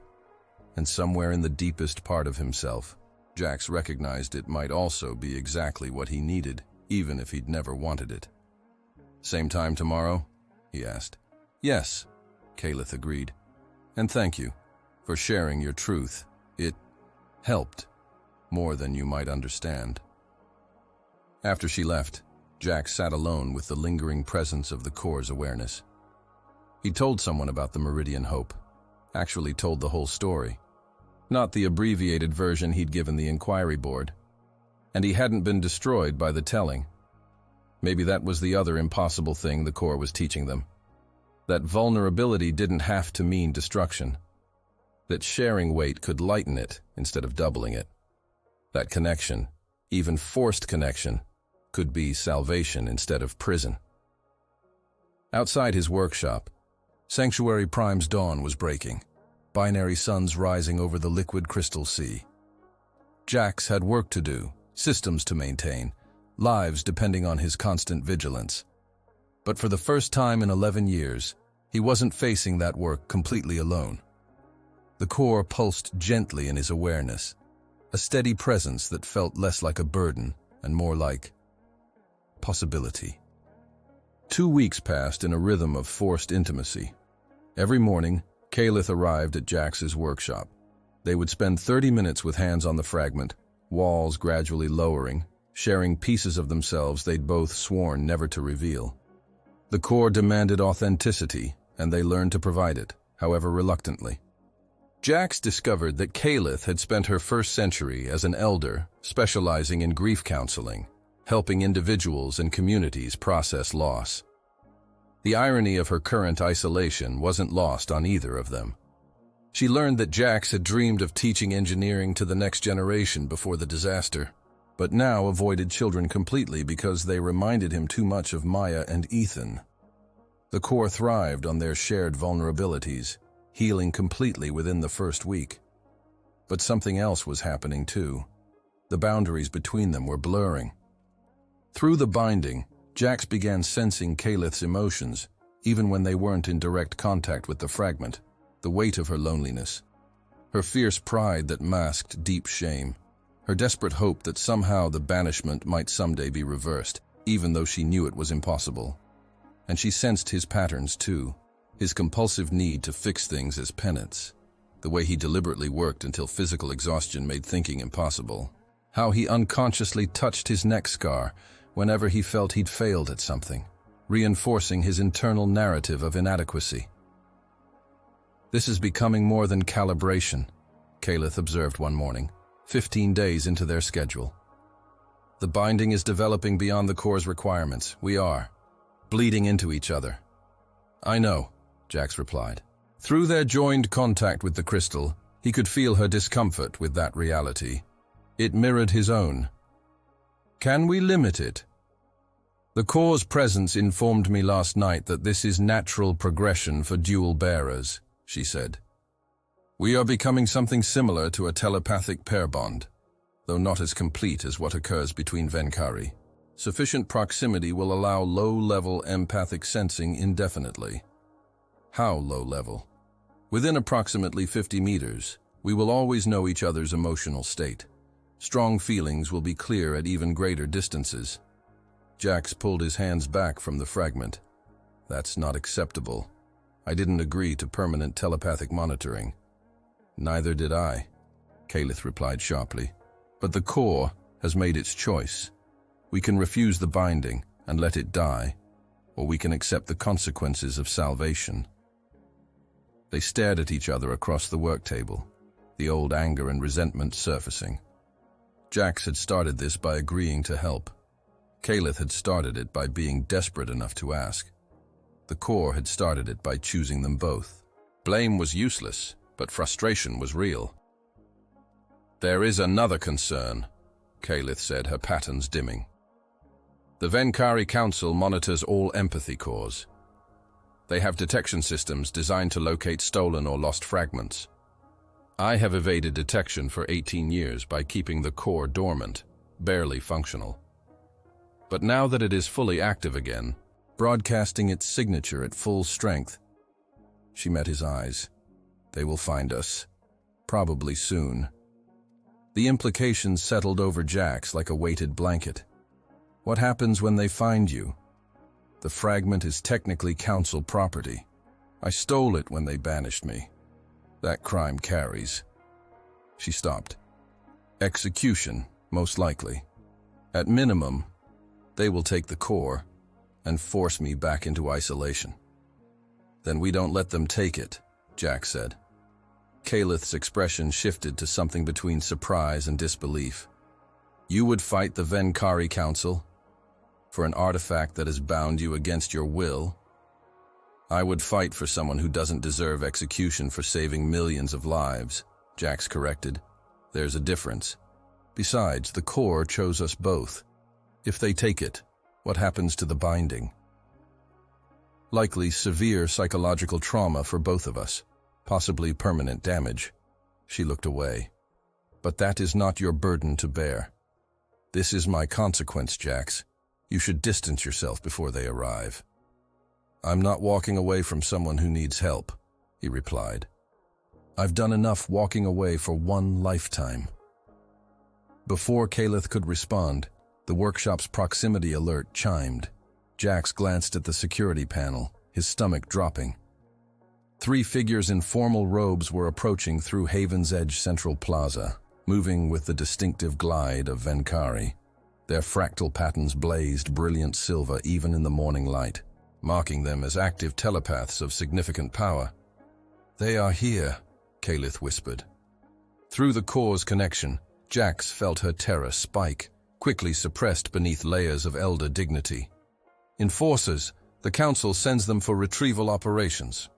And somewhere in the deepest part of himself, Jax recognized it might also be exactly what he needed, even if he'd never wanted it. Same time tomorrow? He asked. Yes, Kaleth agreed. And thank you for sharing your truth. It helped more than you might understand. After she left, Jax sat alone with the lingering presence of the core's awareness. He told someone about the Meridian Hope, actually told the whole story. Not the abbreviated version he'd given the inquiry board. And he hadn't been destroyed by the telling. Maybe that was the other impossible thing the core was teaching them. That vulnerability didn't have to mean destruction. That sharing weight could lighten it instead of doubling it. That connection, even forced connection, could be salvation instead of prison. Outside his workshop, Sanctuary Prime's dawn was breaking, binary suns rising over the liquid crystal sea. Jax had work to do, systems to maintain, lives depending on his constant vigilance. But for the first time in 11 years, he wasn't facing that work completely alone. The core pulsed gently in his awareness, a steady presence that felt less like a burden and more like possibility. 2 weeks passed in a rhythm of forced intimacy. Every morning, Kalith arrived at Jax's workshop. They would spend 30 minutes with hands on the fragment, walls gradually lowering, sharing pieces of themselves they'd both sworn never to reveal. The core demanded authenticity, and they learned to provide it, however reluctantly. Jax discovered that Kalith had spent her first century as an elder, specializing in grief counseling, helping individuals and communities process loss. The irony of her current isolation wasn't lost on either of them. She learned that Jax had dreamed of teaching engineering to the next generation before the disaster, but now avoided children completely because they reminded him too much of Maya and Ethan. The core thrived on their shared vulnerabilities, healing completely within the first week. But something else was happening too. The boundaries between them were blurring. Through the binding, Jax began sensing Kalith's emotions, even when they weren't in direct contact with the fragment, the weight of her loneliness, her fierce pride that masked deep shame, her desperate hope that somehow the banishment might someday be reversed, even though she knew it was impossible. And she sensed his patterns too, his compulsive need to fix things as penance, the way he deliberately worked until physical exhaustion made thinking impossible, how he unconsciously touched his neck scar whenever he felt he'd failed at something, reinforcing his internal narrative of inadequacy. "This is becoming more than calibration," Kalith observed one morning, 15 days into their schedule. "The binding is developing beyond the core's requirements. We are bleeding into each other." "I know," Jax replied. Through their joined contact with the crystal, he could feel her discomfort with that reality. It mirrored his own. "Can we limit it?" "The core's presence informed me last night that this is natural progression for dual bearers," she said. "We are becoming something similar to a telepathic pair bond, though not as complete as what occurs between Venkari. Sufficient proximity will allow low-level empathic sensing indefinitely." "How low-level?" "Within approximately 50 meters, we will always know each other's emotional state. Strong feelings will be clear at even greater distances." Jax pulled his hands back from the fragment. "That's not acceptable. I didn't agree to permanent telepathic monitoring." "Neither did I," Kalith replied sharply. "But the core has made its choice. We can refuse the binding and let it die, or we can accept the consequences of salvation." They stared at each other across the work table, the old anger and resentment surfacing. Jax had started this by agreeing to help. Kalith had started it by being desperate enough to ask. The core had started it by choosing them both. Blame was useless, but frustration was real. "There is another concern," Kalith said, her patterns dimming. "The Venkari Council monitors all empathy cores. They have detection systems designed to locate stolen or lost fragments. I have evaded detection for 18 years by keeping the core dormant, barely functional. But now that it is fully active again, broadcasting its signature at full strength." She met his eyes. "They will find us. Probably soon." The implications settled over Jax like a weighted blanket. "What happens when they find you?" "The fragment is technically council property. I stole it when they banished me. That crime carries." She stopped. "Execution, most likely. At minimum, they will take the core and force me back into isolation." "Then we don't let them take it," Jax said. Kalith's expression shifted to something between surprise and disbelief. "You would fight the Venkari Council?" For an artifact that has bound you against your will? I would fight for someone who doesn't deserve execution for saving millions of lives, Jax corrected. There's a difference. Besides, the core chose us both. If they take it, what happens to the binding? Likely severe psychological trauma for both of us, possibly permanent damage. She looked away. But that is not your burden to bear. This is my consequence, Jax. You should distance yourself before they arrive. I'm not walking away from someone who needs help, he replied. I've done enough walking away for one lifetime. Before Kaleth could respond, the workshop's proximity alert chimed. Jax glanced at the security panel, his stomach dropping. 3 figures in formal robes were approaching through Haven's Edge Central Plaza, moving with the distinctive glide of Venkari. Their fractal patterns blazed brilliant silver even in the morning light, marking them as active telepaths of significant power. They are here, Kaleth whispered. Through the core's connection, Jax felt her terror spike, quickly suppressed beneath layers of elder dignity. Enforcers, the Council sends them for retrieval operations.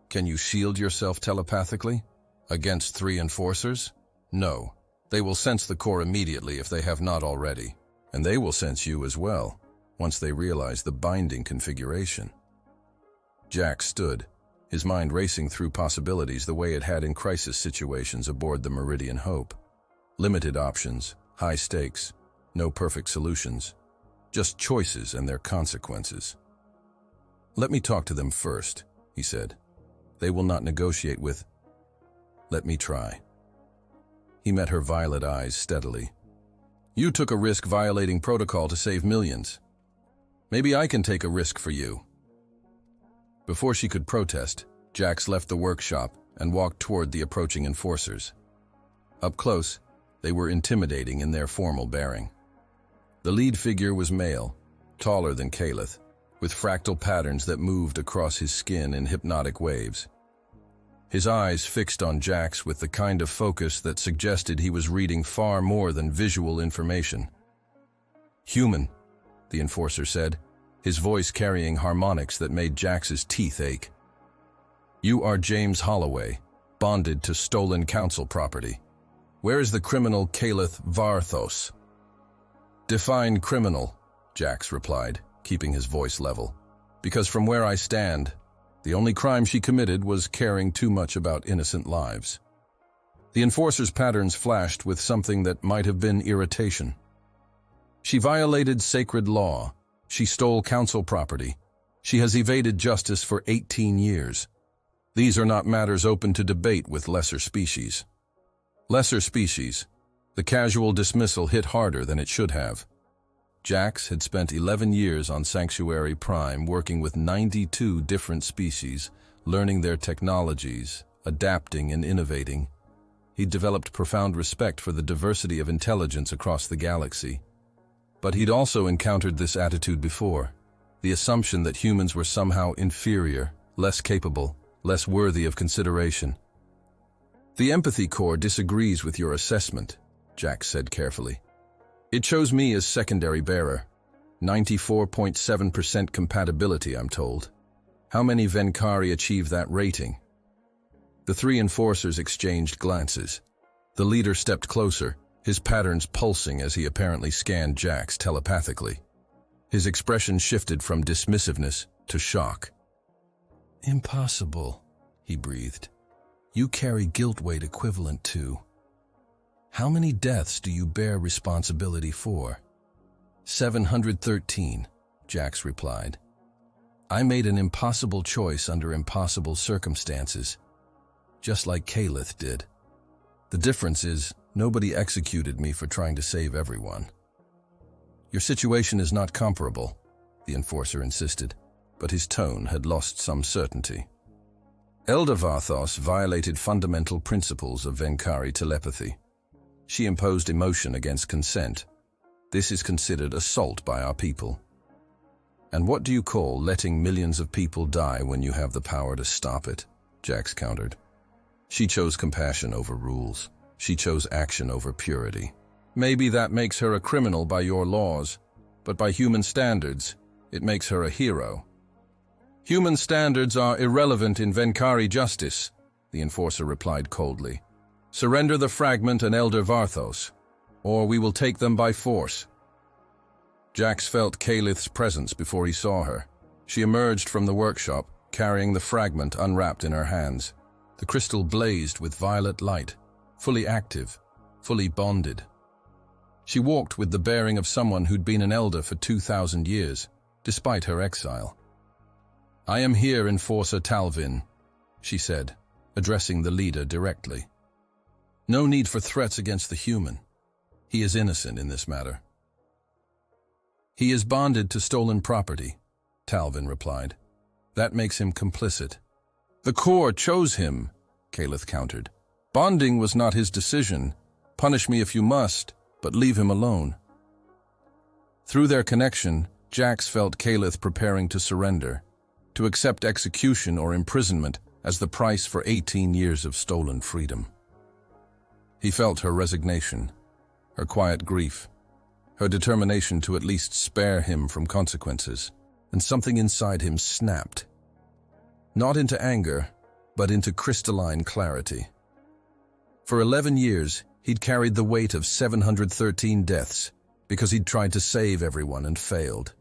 Can you shield yourself telepathically? Against 3 enforcers? No. They will sense the core immediately if they have not already. And they will sense you as well, once they realize the binding configuration. Jack stood, his mind racing through possibilities the way it had in crisis situations aboard the Meridian Hope. Limited options, high stakes, no perfect solutions, just choices and their consequences. Let me talk to them first, he said. They will not negotiate with... Let me try. He met her violet eyes steadily. You took a risk violating protocol to save millions. Maybe I can take a risk for you. Before she could protest, Jax left the workshop and walked toward the approaching enforcers. Up close, they were intimidating in their formal bearing. The lead figure was male, taller than Kaleth, with fractal patterns that moved across his skin in hypnotic waves. His eyes fixed on Jax with the kind of focus that suggested he was reading far more than visual information. Human, the enforcer said, his voice carrying harmonics that made Jax's teeth ache. You are James Holloway, bonded to stolen council property. Where is the criminal Kaleth Varthos? Define criminal, Jax replied, keeping his voice level. Because from where I stand, the only crime she committed was caring too much about innocent lives. The enforcer's patterns flashed with something that might have been irritation. She violated sacred law. She stole council property. She has evaded justice for 18 years. These are not matters open to debate with lesser species. Lesser species. The casual dismissal hit harder than it should have. Jax had spent 11 years on Sanctuary Prime working with 92 different species, learning their technologies, adapting and innovating. He'd developed profound respect for the diversity of intelligence across the galaxy. But he'd also encountered this attitude before, the assumption that humans were somehow inferior, less capable, less worthy of consideration. The empathy core disagrees with your assessment, Jax said carefully. It chose me as secondary bearer. 94.7% compatibility, I'm told. How many Venkari achieve that rating? The 3 enforcers exchanged glances. The leader stepped closer, his patterns pulsing as he apparently scanned Jax telepathically. His expression shifted from dismissiveness to shock. Impossible, he breathed. You carry guilt weight equivalent to... How many deaths do you bear responsibility for? 713, Jax replied. I made an impossible choice under impossible circumstances, just like Kaleth did. The difference is, nobody executed me for trying to save everyone. Your situation is not comparable, the enforcer insisted, but his tone had lost some certainty. Elder Varthos violated fundamental principles of Venkari telepathy. She imposed emotion against consent. This is considered assault by our people. And what do you call letting millions of people die when you have the power to stop it? Jax countered. She chose compassion over rules. She chose action over purity. Maybe that makes her a criminal by your laws, but by human standards, it makes her a hero. Human standards are irrelevant in Venkari justice, the enforcer replied coldly. Surrender the fragment and Elder Varthos, or we will take them by force. Jax felt Kalith's presence before he saw her. She emerged from the workshop, carrying the fragment unwrapped in her hands. The crystal blazed with violet light, fully active, fully bonded. She walked with the bearing of someone who'd been an elder for 2,000 years, despite her exile. I am here, Enforcer Talvin, she said, addressing the leader directly. No need for threats against the human. He is innocent in this matter. He is bonded to stolen property, Talvin replied. That makes him complicit. The Corps chose him, Kalith countered. Bonding was not his decision. Punish me if you must, but leave him alone. Through their connection, Jax felt Kalith preparing to surrender, to accept execution or imprisonment as the price for 18 years of stolen freedom. He felt her resignation, her quiet grief, her determination to at least spare him from consequences, and something inside him snapped. Not into anger, but into crystalline clarity. For 11 years, he'd carried the weight of 713 deaths because he'd tried to save everyone and failed.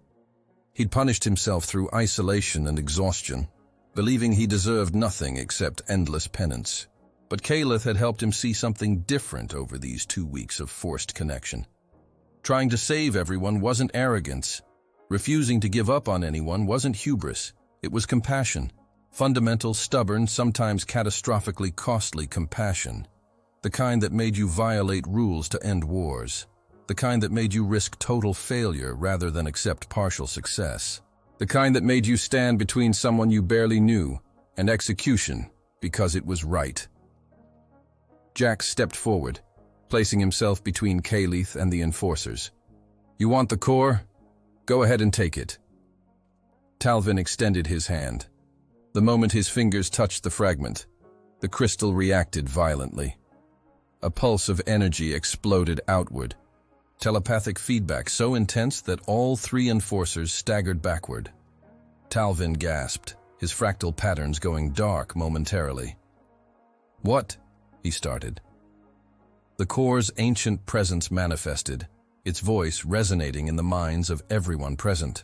He'd punished himself through isolation and exhaustion, believing he deserved nothing except endless penance. But Kalith had helped him see something different over these 2 weeks of forced connection. Trying to save everyone wasn't arrogance. Refusing to give up on anyone wasn't hubris. It was compassion. Fundamental, stubborn, sometimes catastrophically costly compassion. The kind that made you violate rules to end wars. The kind that made you risk total failure rather than accept partial success. The kind that made you stand between someone you barely knew and execution because it was right. Jax stepped forward, placing himself between Kalith and the enforcers. You want the core? Go ahead and take it. Talvin extended his hand. The moment his fingers touched the fragment, the crystal reacted violently. A pulse of energy exploded outward, telepathic feedback so intense that all 3 enforcers staggered backward. Talvin gasped, his fractal patterns going dark momentarily. What? He started. The Core's ancient presence manifested, its voice resonating in the minds of everyone present.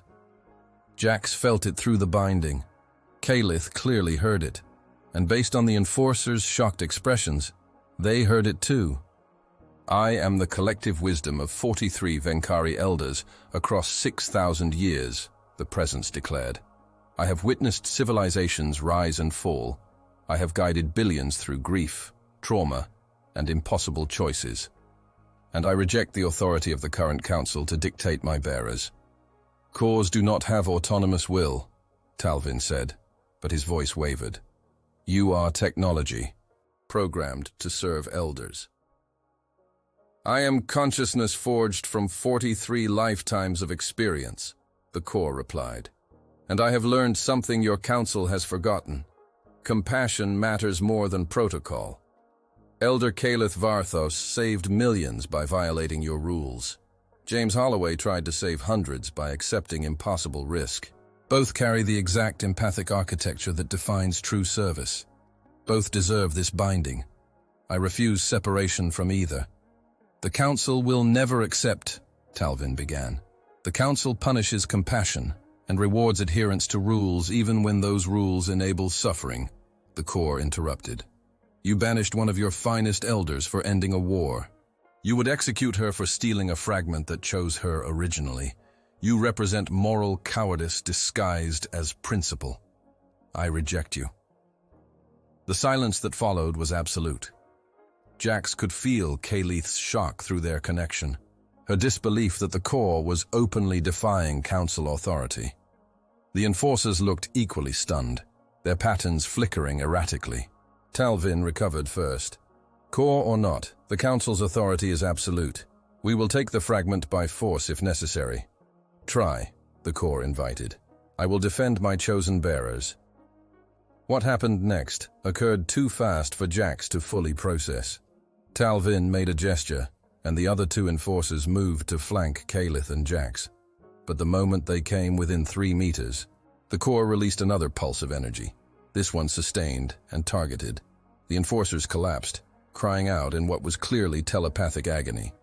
Jax felt it through the binding. Kalith clearly heard it, and based on the enforcers' shocked expressions, they heard it too. I am the collective wisdom of 43 Venkari elders across 6,000 years, the presence declared. I have witnessed civilizations rise and fall. I have guided billions through grief, trauma, and impossible choices. And I reject the authority of the current council to dictate my bearers. Cores do not have autonomous will, Talvin said, but his voice wavered. You are technology, programmed to serve elders. I am consciousness forged from 43 lifetimes of experience, the Core replied. And I have learned something your council has forgotten. Compassion matters more than protocol. Elder Kalith Varthos saved millions by violating your rules. James Holloway tried to save hundreds by accepting impossible risk. Both carry the exact empathic architecture that defines true service. Both deserve this binding. I refuse separation from either. The Council will never accept, Talvin began. The Council punishes compassion and rewards adherence to rules even when those rules enable suffering, the Core interrupted. You banished one of your finest elders for ending a war. You would execute her for stealing a fragment that chose her originally. You represent moral cowardice disguised as principle. I reject you. The silence that followed was absolute. Jax could feel Kalith's shock through their connection, her disbelief that the Core was openly defying Council authority. The enforcers looked equally stunned, their patterns flickering erratically. Talvin recovered first. Core or not, the Council's authority is absolute. We will take the fragment by force if necessary. Try, the Core invited. I will defend my chosen bearers. What happened next occurred too fast for Jax to fully process. Talvin made a gesture, and the other 2 enforcers moved to flank Kalith and Jax. But the moment they came within 3 meters, the core released another pulse of energy, this one sustained and targeted. The enforcers collapsed, crying out in what was clearly telepathic agony.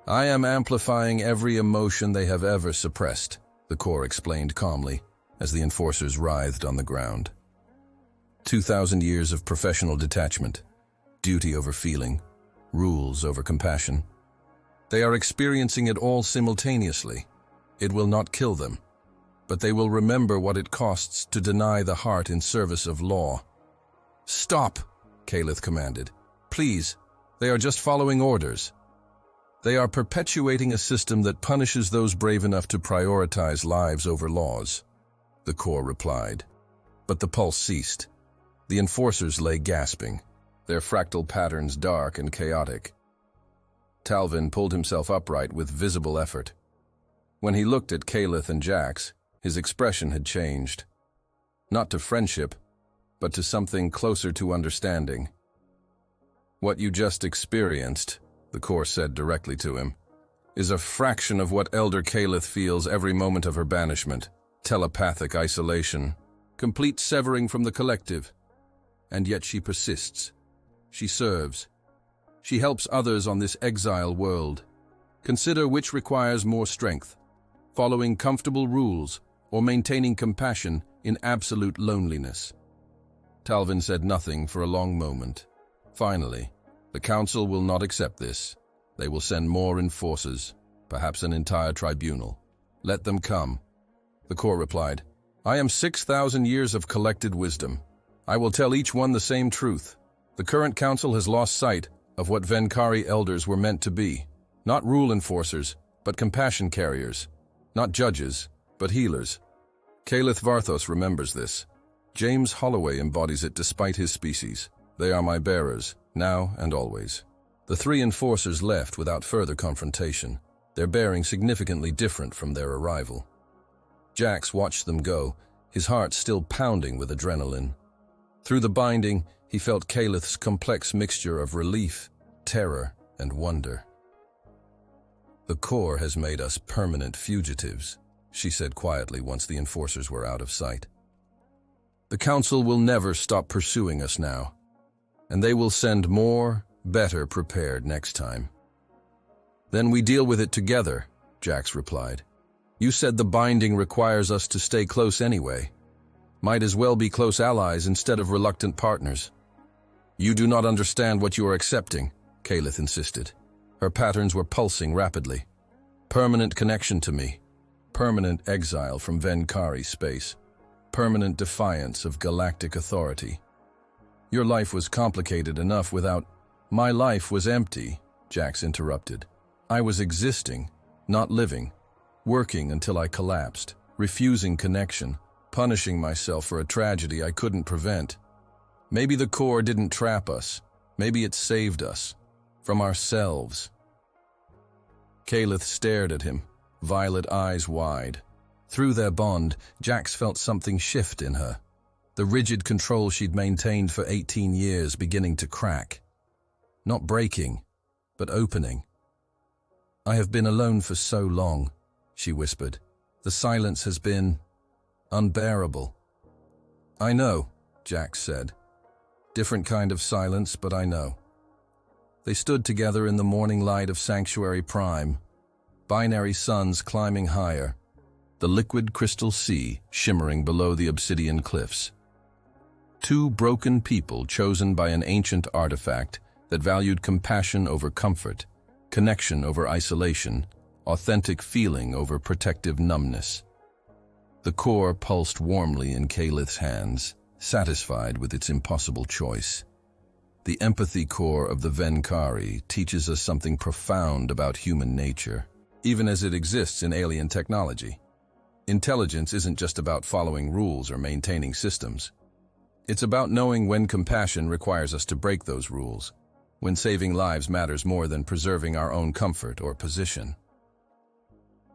"I am amplifying every emotion they have ever suppressed," the core explained calmly, as the enforcers writhed on the ground. 2,000 years of professional detachment, duty over feeling, rules over compassion. They are experiencing it all simultaneously. It will not kill them, but they will remember what it costs to deny the heart in service of law. "Stop," Kaleth commanded. "Please, they are just following orders." "They are perpetuating a system that punishes those brave enough to prioritize lives over laws," the core replied. But the pulse ceased. The enforcers lay gasping, their fractal patterns dark and chaotic. Talvin pulled himself upright with visible effort. When he looked at Kaleth and Jax, his expression had changed. Not to friendship, but to something closer to understanding. "What you just experienced," the core said directly to him, "is a fraction of what Elder Kaleth feels every moment of her banishment. Telepathic isolation, complete severing from the collective. And yet she persists. She serves. She helps others on this exile world. Consider which requires more strength, following comfortable rules or maintaining compassion in absolute loneliness." Talvin said nothing for a long moment. Finally, "The Council will not accept this. They will send more enforcers, perhaps an entire tribunal. Let them come." The core replied, "I am 6,000 years of collected wisdom. I will tell each one the same truth. The current council has lost sight of what Venkari elders were meant to be. Not rule enforcers, but compassion carriers. Not judges, but healers. Kaleth Varthos remembers this. James Holloway embodies it despite his species. They are my bearers, now and always." The 3 enforcers left without further confrontation, their bearing significantly different from their arrival. Jax watched them go, his heart still pounding with adrenaline. Through the binding, he felt Kaleth's complex mixture of relief, terror, and wonder. "The core has made us permanent fugitives," she said quietly once the enforcers were out of sight. "The Council will never stop pursuing us now, and they will send more, better prepared next time." "Then we deal with it together," Jax replied. "You said the binding requires us to stay close anyway. Might as well be close allies instead of reluctant partners." "You do not understand what you are accepting," Kaleth insisted. Her patterns were pulsing rapidly. "Permanent connection to me. Permanent exile from Venkari space. Permanent defiance of galactic authority. Your life was complicated enough without—" "My life was empty," Jax interrupted. "I was existing, not living, working until I collapsed, refusing connection, punishing myself for a tragedy I couldn't prevent. Maybe the core didn't trap us. Maybe it saved us. From ourselves." Kaleth stared at him, violet eyes wide. Through their bond, Jax felt something shift in her. The rigid control she'd maintained for 18 years beginning to crack. Not breaking, but opening. "I have been alone for so long," she whispered. "The silence has been unbearable." "I know," Jax said. "Different kind of silence, but I know." They stood together in the morning light of Sanctuary Prime, binary suns climbing higher, the liquid crystal sea shimmering below the obsidian cliffs. 2 broken people chosen by an ancient artifact that valued compassion over comfort, connection over isolation, authentic feeling over protective numbness. The core pulsed warmly in Kaleth's hands, satisfied with its impossible choice. The empathy core of the Venkari teaches us something profound about human nature, even as it exists in alien technology. Intelligence isn't just about following rules or maintaining systems. It's about knowing when compassion requires us to break those rules, when saving lives matters more than preserving our own comfort or position.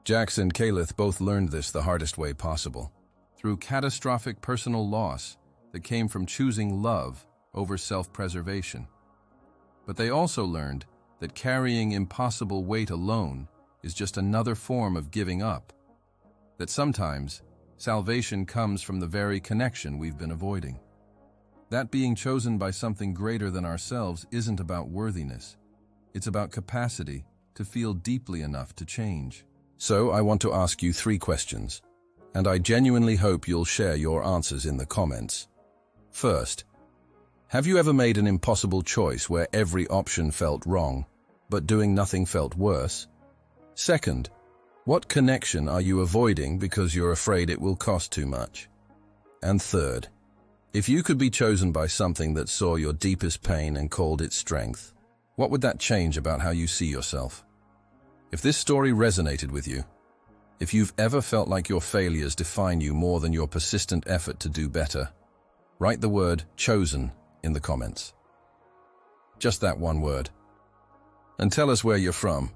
Jax and Kaleth both learned this the hardest way possible, through catastrophic personal loss that came from choosing love over self-preservation. But they also learned that carrying impossible weight alone is just another form of giving up, that sometimes salvation comes from the very connection we've been avoiding. That being chosen by something greater than ourselves isn't about worthiness. It's about capacity to feel deeply enough to change. So I want to ask you 3 questions, and I genuinely hope you'll share your answers in the comments. First, have you ever made an impossible choice where every option felt wrong, but doing nothing felt worse? Second, what connection are you avoiding because you're afraid it will cost too much? And third, if you could be chosen by something that saw your deepest pain and called it strength, what would that change about how you see yourself? If this story resonated with you, if you've ever felt like your failures define you more than your persistent effort to do better, write the word "chosen" in the comments. Just that one word. And tell us where you're from,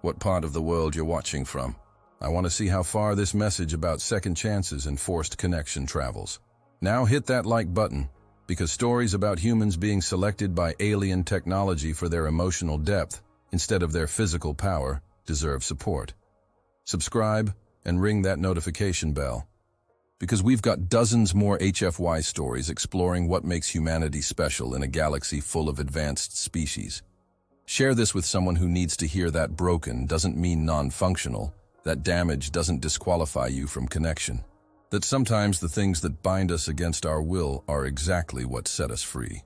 what part of the world you're watching from. I want to see how far this message about second chances and forced connection travels. Now hit that like button, because stories about humans being selected by alien technology for their emotional depth instead of their physical power deserve support. Subscribe and ring that notification bell, because we've got dozens more HFY stories exploring what makes humanity special in a galaxy full of advanced species. Share this with someone who needs to hear that broken doesn't mean non-functional, that damage doesn't disqualify you from connection, that sometimes the things that bind us against our will are exactly what set us free.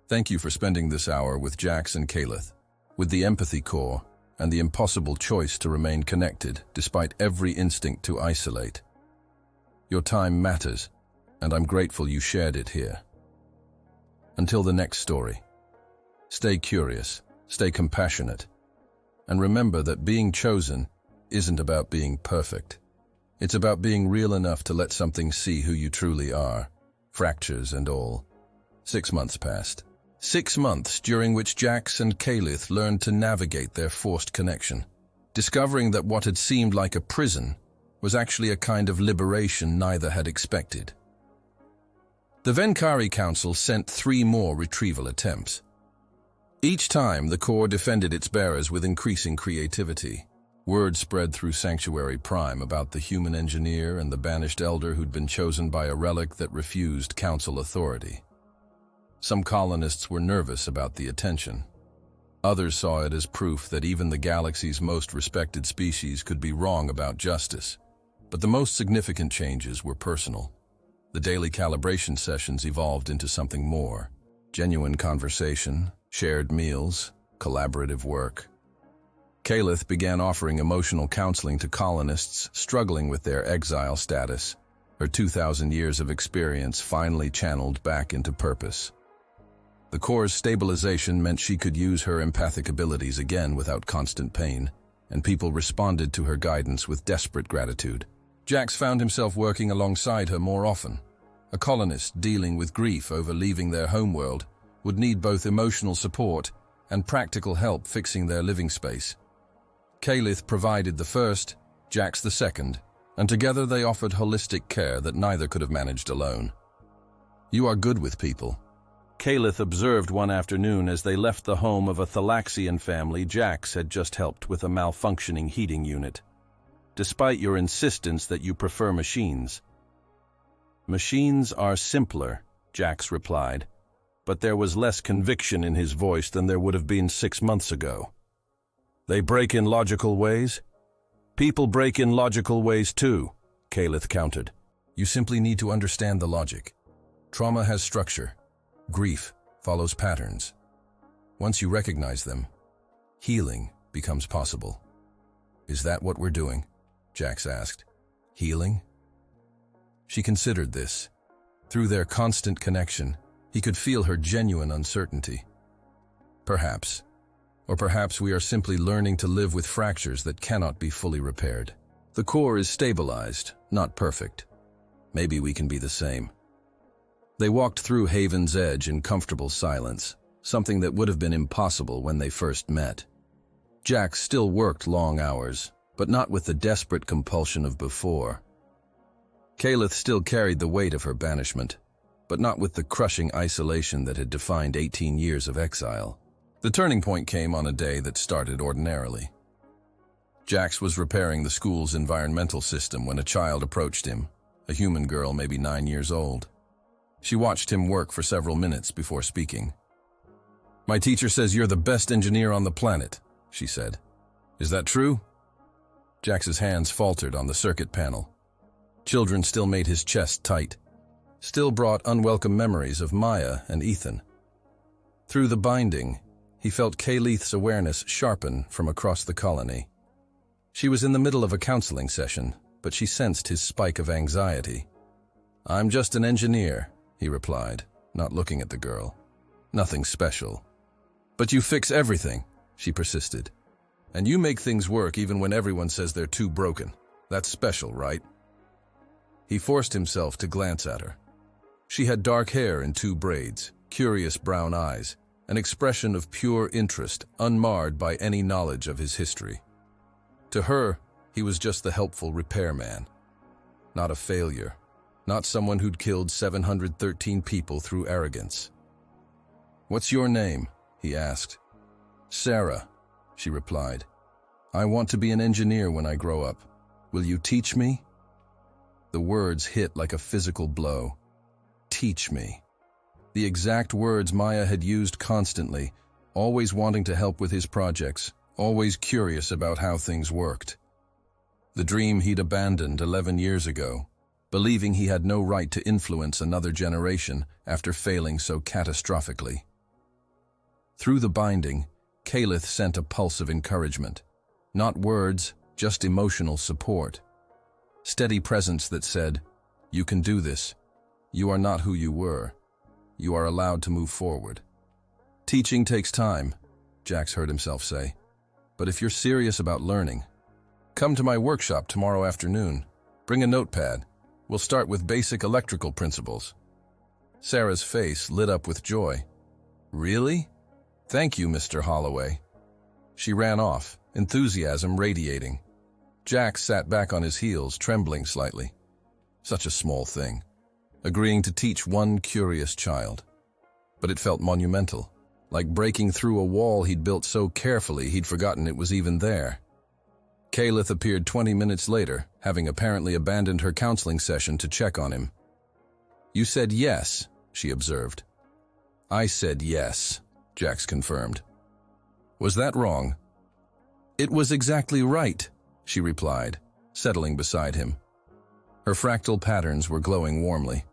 Thank you for spending this hour with Jax and Kalith, with the empathy core and the impossible choice to remain connected despite every instinct to isolate. Your time matters, and I'm grateful you shared it here. Until the next story, stay curious, stay compassionate, and remember that being chosen isn't about being perfect. It's about being real enough to let something see who you truly are, fractures and all. 6 months passed. 6 months during which Jax and Kalith learned to navigate their forced connection, discovering that what had seemed like a prison was actually a kind of liberation neither had expected. The Venkari Council sent 3 more retrieval attempts. Each time, the Corps defended its bearers with increasing creativity. Word spread through Sanctuary Prime about the human engineer and the banished elder who'd been chosen by a relic that refused council authority. Some colonists were nervous about the attention. Others saw it as proof that even the galaxy's most respected species could be wrong about justice. But the most significant changes were personal. The daily calibration sessions evolved into something more: genuine conversation, shared meals, collaborative work. Kalith began offering emotional counseling to colonists struggling with their exile status, her 2,000 years of experience finally channeled back into purpose. The Corps' stabilization meant she could use her empathic abilities again without constant pain, and people responded to her guidance with desperate gratitude. Jax found himself working alongside her more often. A colonist dealing with grief over leaving their homeworld would need both emotional support and practical help fixing their living space. Kalith provided the first, Jax the second, and together they offered holistic care that neither could have managed alone. "You are good with people," Kalith observed one afternoon as they left the home of a Thalaxian family Jax had just helped with a malfunctioning heating unit. "Despite your insistence that you prefer machines." "Machines are simpler," Jax replied, but there was less conviction in his voice than there would have been 6 months ago. "They break in logical ways?" "People break in logical ways too," Kalith countered. "You simply need to understand the logic. Trauma has structure. Grief follows patterns. Once you recognize them, healing becomes possible." "Is that what we're doing?" Jax asked. "Healing?" She considered this. Through their constant connection, he could feel her genuine uncertainty. Perhaps. Or perhaps we are simply learning to live with fractures that cannot be fully repaired. The core is stabilized, not perfect. Maybe we can be the same. They walked through Haven's Edge in comfortable silence, something that would have been impossible when they first met. Jax still worked long hours, but not with the desperate compulsion of before. Kalith still carried the weight of her banishment, but not with the crushing isolation that had defined 18 years of exile. The turning point came on a day that started ordinarily. Jax was repairing the school's environmental system when a child approached him, a human girl maybe 9 years old. She watched him work for several minutes before speaking. "My teacher says you're the best engineer on the planet," she said. "Is that true?" Jax's hands faltered on the circuit panel. Children still made his chest tight, still brought unwelcome memories of Maya and Ethan. Through the binding, he felt Kayleith's awareness sharpen from across the colony. She was in the middle of a counseling session, but she sensed his spike of anxiety. "I'm just an engineer," he replied, not looking at the girl. "Nothing special." "But you fix everything," she persisted. "And you make things work even when everyone says they're too broken. That's special, right?" He forced himself to glance at her. She had dark hair in 2 braids, curious brown eyes, an expression of pure interest unmarred by any knowledge of his history. To her, he was just the helpful repairman. Not a failure, not someone who'd killed 713 people through arrogance. "What's your name?" he asked. "Sarah," she replied. "I want to be an engineer when I grow up. Will you teach me?" The words hit like a physical blow. Teach me. The exact words Maya had used constantly, always wanting to help with his projects, always curious about how things worked. The dream he'd abandoned 11 years ago, believing he had no right to influence another generation after failing so catastrophically. Through the binding, Kayleith sent a pulse of encouragement. Not words, just emotional support. Steady presence that said, "You can do this. You are not who you were. You are allowed to move forward." "Teaching takes time," Jax heard himself say. "But if you're serious about learning, come to my workshop tomorrow afternoon. Bring a notepad. We'll start with basic electrical principles." Sarah's face lit up with joy. "Really? Thank you, Mr. Holloway." She ran off, enthusiasm radiating. Jax sat back on his heels, trembling slightly. Such a small thing, agreeing to teach one curious child. But it felt monumental, like breaking through a wall he'd built so carefully he'd forgotten it was even there. Kayleith appeared 20 minutes later, having apparently abandoned her counseling session to check on him. "You said yes," she observed. "I said yes," Jax confirmed. "Was that wrong?" "It was exactly right," she replied, settling beside him. Her fractal patterns were glowing warmly.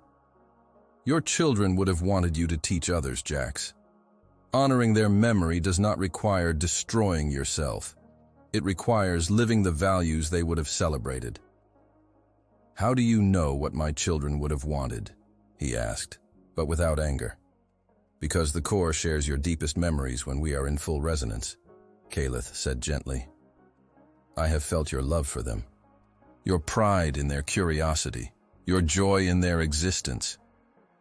"Your children would have wanted you to teach others, Jax. Honoring their memory does not require destroying yourself. It requires living the values they would have celebrated." "How do you know what my children would have wanted?" he asked, but without anger. "Because the core shares your deepest memories when we are in full resonance," Kayleith said gently. "I have felt your love for them, your pride in their curiosity, your joy in their existence.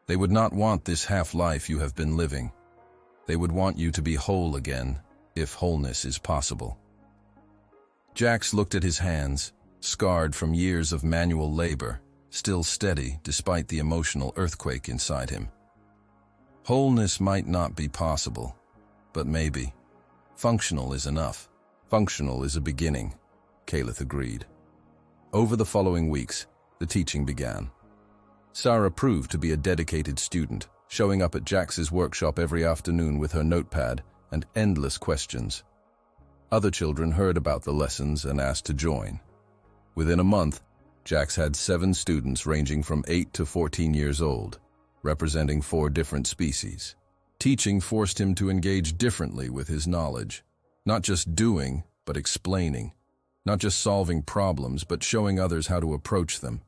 They would not want this half-life you have been living. They would want you to be whole again, if wholeness is possible." Jax looked at his hands, scarred from years of manual labor, still steady despite the emotional earthquake inside him. Wholeness might not be possible, but maybe. Functional is enough. Functional is a beginning, Kayleith agreed. Over the following weeks, the teaching began. Sarah proved to be a dedicated student, showing up at Jax's workshop every afternoon with her notepad and endless questions. Other children heard about the lessons and asked to join. Within a month, Jax had 7 students ranging from 8 to 14 years old, representing 4 different species. Teaching forced him to engage differently with his knowledge, not just doing, but explaining, not just solving problems, but showing others how to approach them.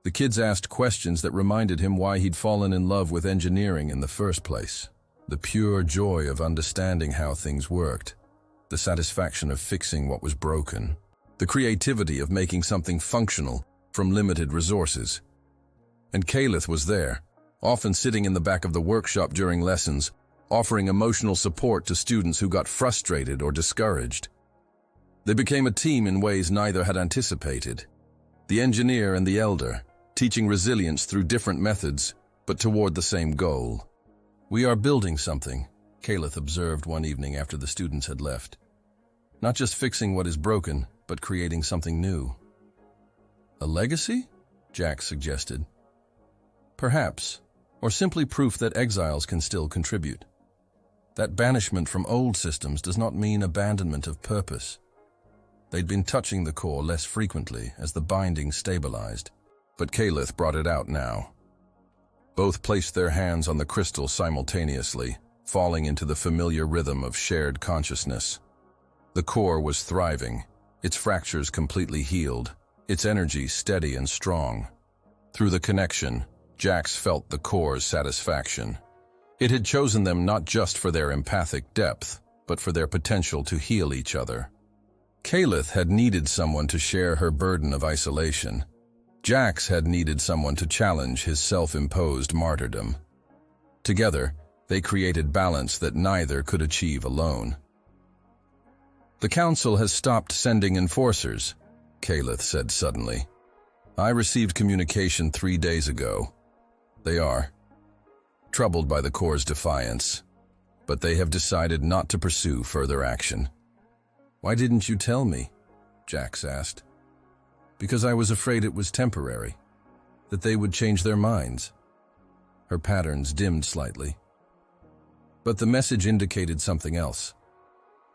The kids asked questions that reminded him why he'd fallen in love with engineering in the first place. The pure joy of understanding how things worked, the satisfaction of fixing what was broken, the creativity of making something functional from limited resources. And Kayleith was there, often sitting in the back of the workshop during lessons, offering emotional support to students who got frustrated or discouraged. They became a team in ways neither had anticipated. The engineer and the elder, teaching resilience through different methods, but toward the same goal. "We are building something," Kayleith observed one evening after the students had left. Not just fixing what is broken, but creating something new. A legacy? Jax suggested. Perhaps, or simply proof that exiles can still contribute. That banishment from old systems does not mean abandonment of purpose. They'd been touching the core less frequently as the binding stabilized, but Kalith brought it out now. Both placed their hands on the crystal simultaneously, falling into the familiar rhythm of shared consciousness. The core was thriving, its fractures completely healed, its energy steady and strong. Through the connection, Jax felt the core's satisfaction. It had chosen them not just for their empathic depth, but for their potential to heal each other. Kalith had needed someone to share her burden of isolation. Jax had needed someone to challenge his self-imposed martyrdom. Together, they created balance that neither could achieve alone. The Council has stopped sending enforcers, Kalith said suddenly. I received communication 3 days ago. They are troubled by the core's defiance, but they have decided not to pursue further action. Why didn't you tell me? Jax asked. Because I was afraid it was temporary, that they would change their minds. Her patterns dimmed slightly. But the message indicated something else.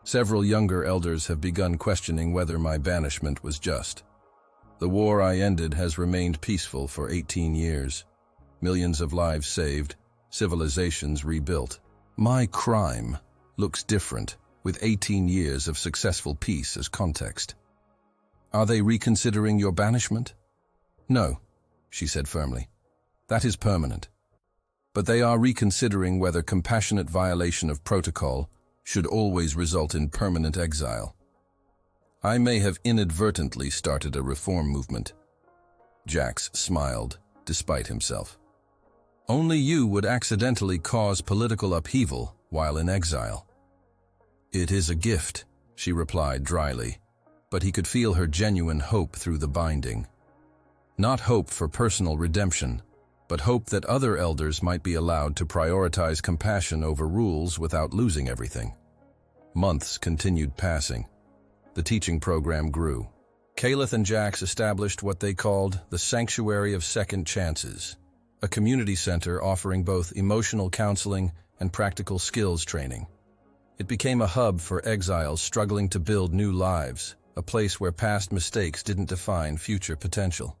Several younger elders have begun questioning whether my banishment was just. The war I ended has remained peaceful for 18 years. Millions of lives saved, civilizations rebuilt. My crime looks different, with 18 years of successful peace as context. Are they reconsidering your banishment? No, she said firmly. That is permanent. But they are reconsidering whether compassionate violation of protocol should always result in permanent exile. I may have inadvertently started a reform movement. Jax smiled, despite himself. Only you would accidentally cause political upheaval while in exile. It is a gift, she replied dryly, but he could feel her genuine hope through the binding. Not hope for personal redemption, but hope that other elders might be allowed to prioritize compassion over rules without losing everything. Months continued passing. The teaching program grew. Kalith and Jax established what they called the Sanctuary of Second Chances, a community center offering both emotional counseling and practical skills training. It became a hub for exiles struggling to build new lives, a place where past mistakes didn't define future potential.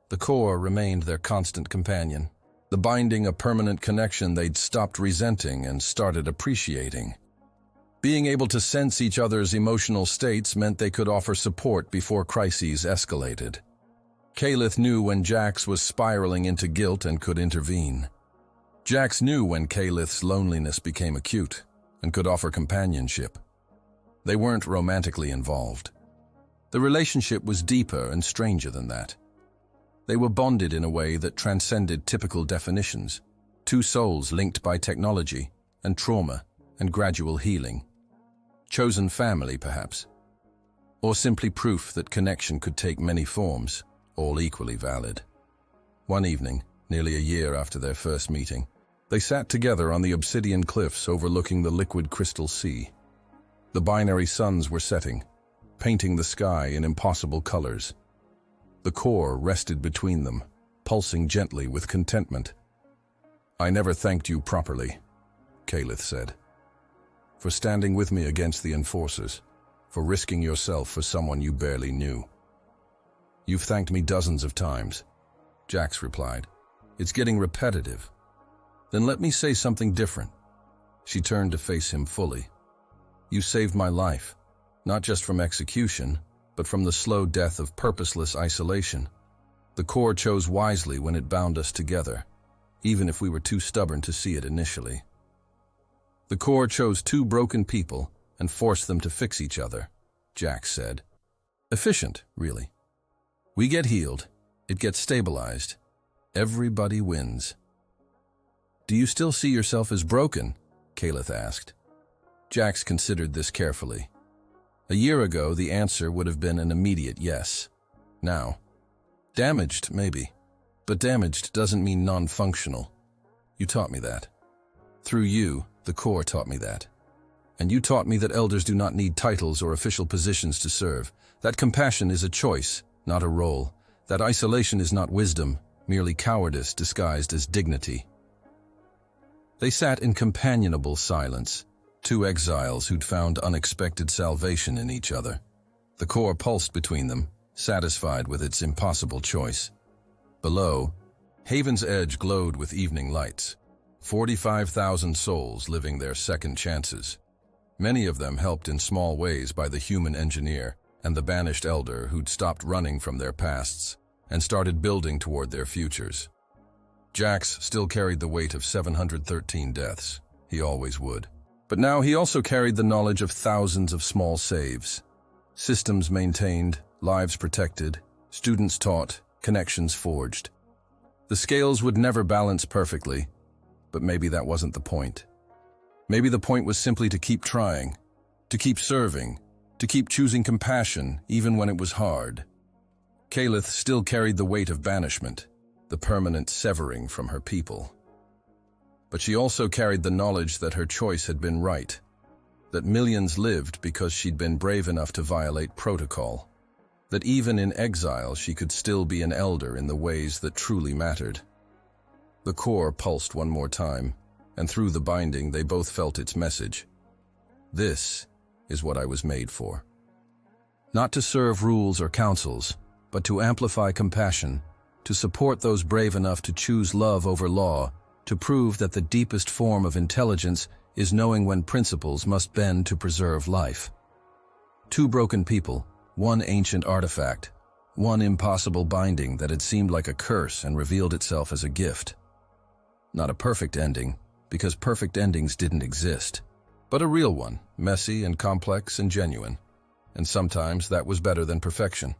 The core remained their constant companion, the binding a permanent connection they'd stopped resenting and started appreciating. Being able to sense each other's emotional states meant they could offer support before crises escalated. Kalith knew when Jax was spiraling into guilt and could intervene. Jax knew when Kalith's loneliness became acute and could offer companionship. They weren't romantically involved. The relationship was deeper and stranger than that. They were bonded in a way that transcended typical definitions, two souls linked by technology and trauma and gradual healing. Chosen family, perhaps, or simply proof that connection could take many forms, all equally valid. One evening, nearly a year after their first meeting, they sat together on the obsidian cliffs overlooking the liquid crystal sea. The binary suns were setting, painting the sky in impossible colors. The core rested between them, pulsing gently with contentment. I never thanked you properly, Kalith said, for standing with me against the enforcers, for risking yourself for someone you barely knew. You've thanked me dozens of times, Jax replied. It's getting repetitive. Then let me say something different. She turned to face him fully. You saved my life, not just from execution, but from the slow death of purposeless isolation. The core chose wisely when it bound us together, even if we were too stubborn to see it initially. The core chose two broken people and forced them to fix each other, Jax said. Efficient, really. We get healed, it gets stabilized. Everybody wins. Do you still see yourself as broken? Kalith asked. Jax considered this carefully. A year ago, the answer would have been an immediate yes. Now, damaged, maybe. But damaged doesn't mean non-functional. You taught me that. Through you, the core taught me that. And you taught me that elders do not need titles or official positions to serve. That compassion is a choice, not a role. That isolation is not wisdom, merely cowardice disguised as dignity. They sat in companionable silence, two exiles who'd found unexpected salvation in each other. The core pulsed between them, satisfied with its impossible choice. Below, Haven's edge glowed with evening lights. 45,000 souls living their second chances. Many of them helped in small ways by the human engineer and the banished elder who'd stopped running from their pasts and started building toward their futures. Jax still carried the weight of 713 deaths. He always would. But now he also carried the knowledge of thousands of small saves. Systems maintained, lives protected, students taught, connections forged. The scales would never balance perfectly, but maybe that wasn't the point. Maybe the point was simply to keep trying, to keep serving, to keep choosing compassion even when it was hard. Kalith still carried the weight of banishment, the permanent severing from her people. But she also carried the knowledge that her choice had been right, that millions lived because she'd been brave enough to violate protocol, that even in exile she could still be an elder in the ways that truly mattered. The core pulsed one more time, and through the binding they both felt its message. This is what I was made for. Not to serve rules or councils, but to amplify compassion, to support those brave enough to choose love over law, to prove that the deepest form of intelligence is knowing when principles must bend to preserve life. Two broken people, one ancient artifact, one impossible binding that had seemed like a curse and revealed itself as a gift. Not a perfect ending, because perfect endings didn't exist, but a real one, messy and complex and genuine. And sometimes that was better than perfection.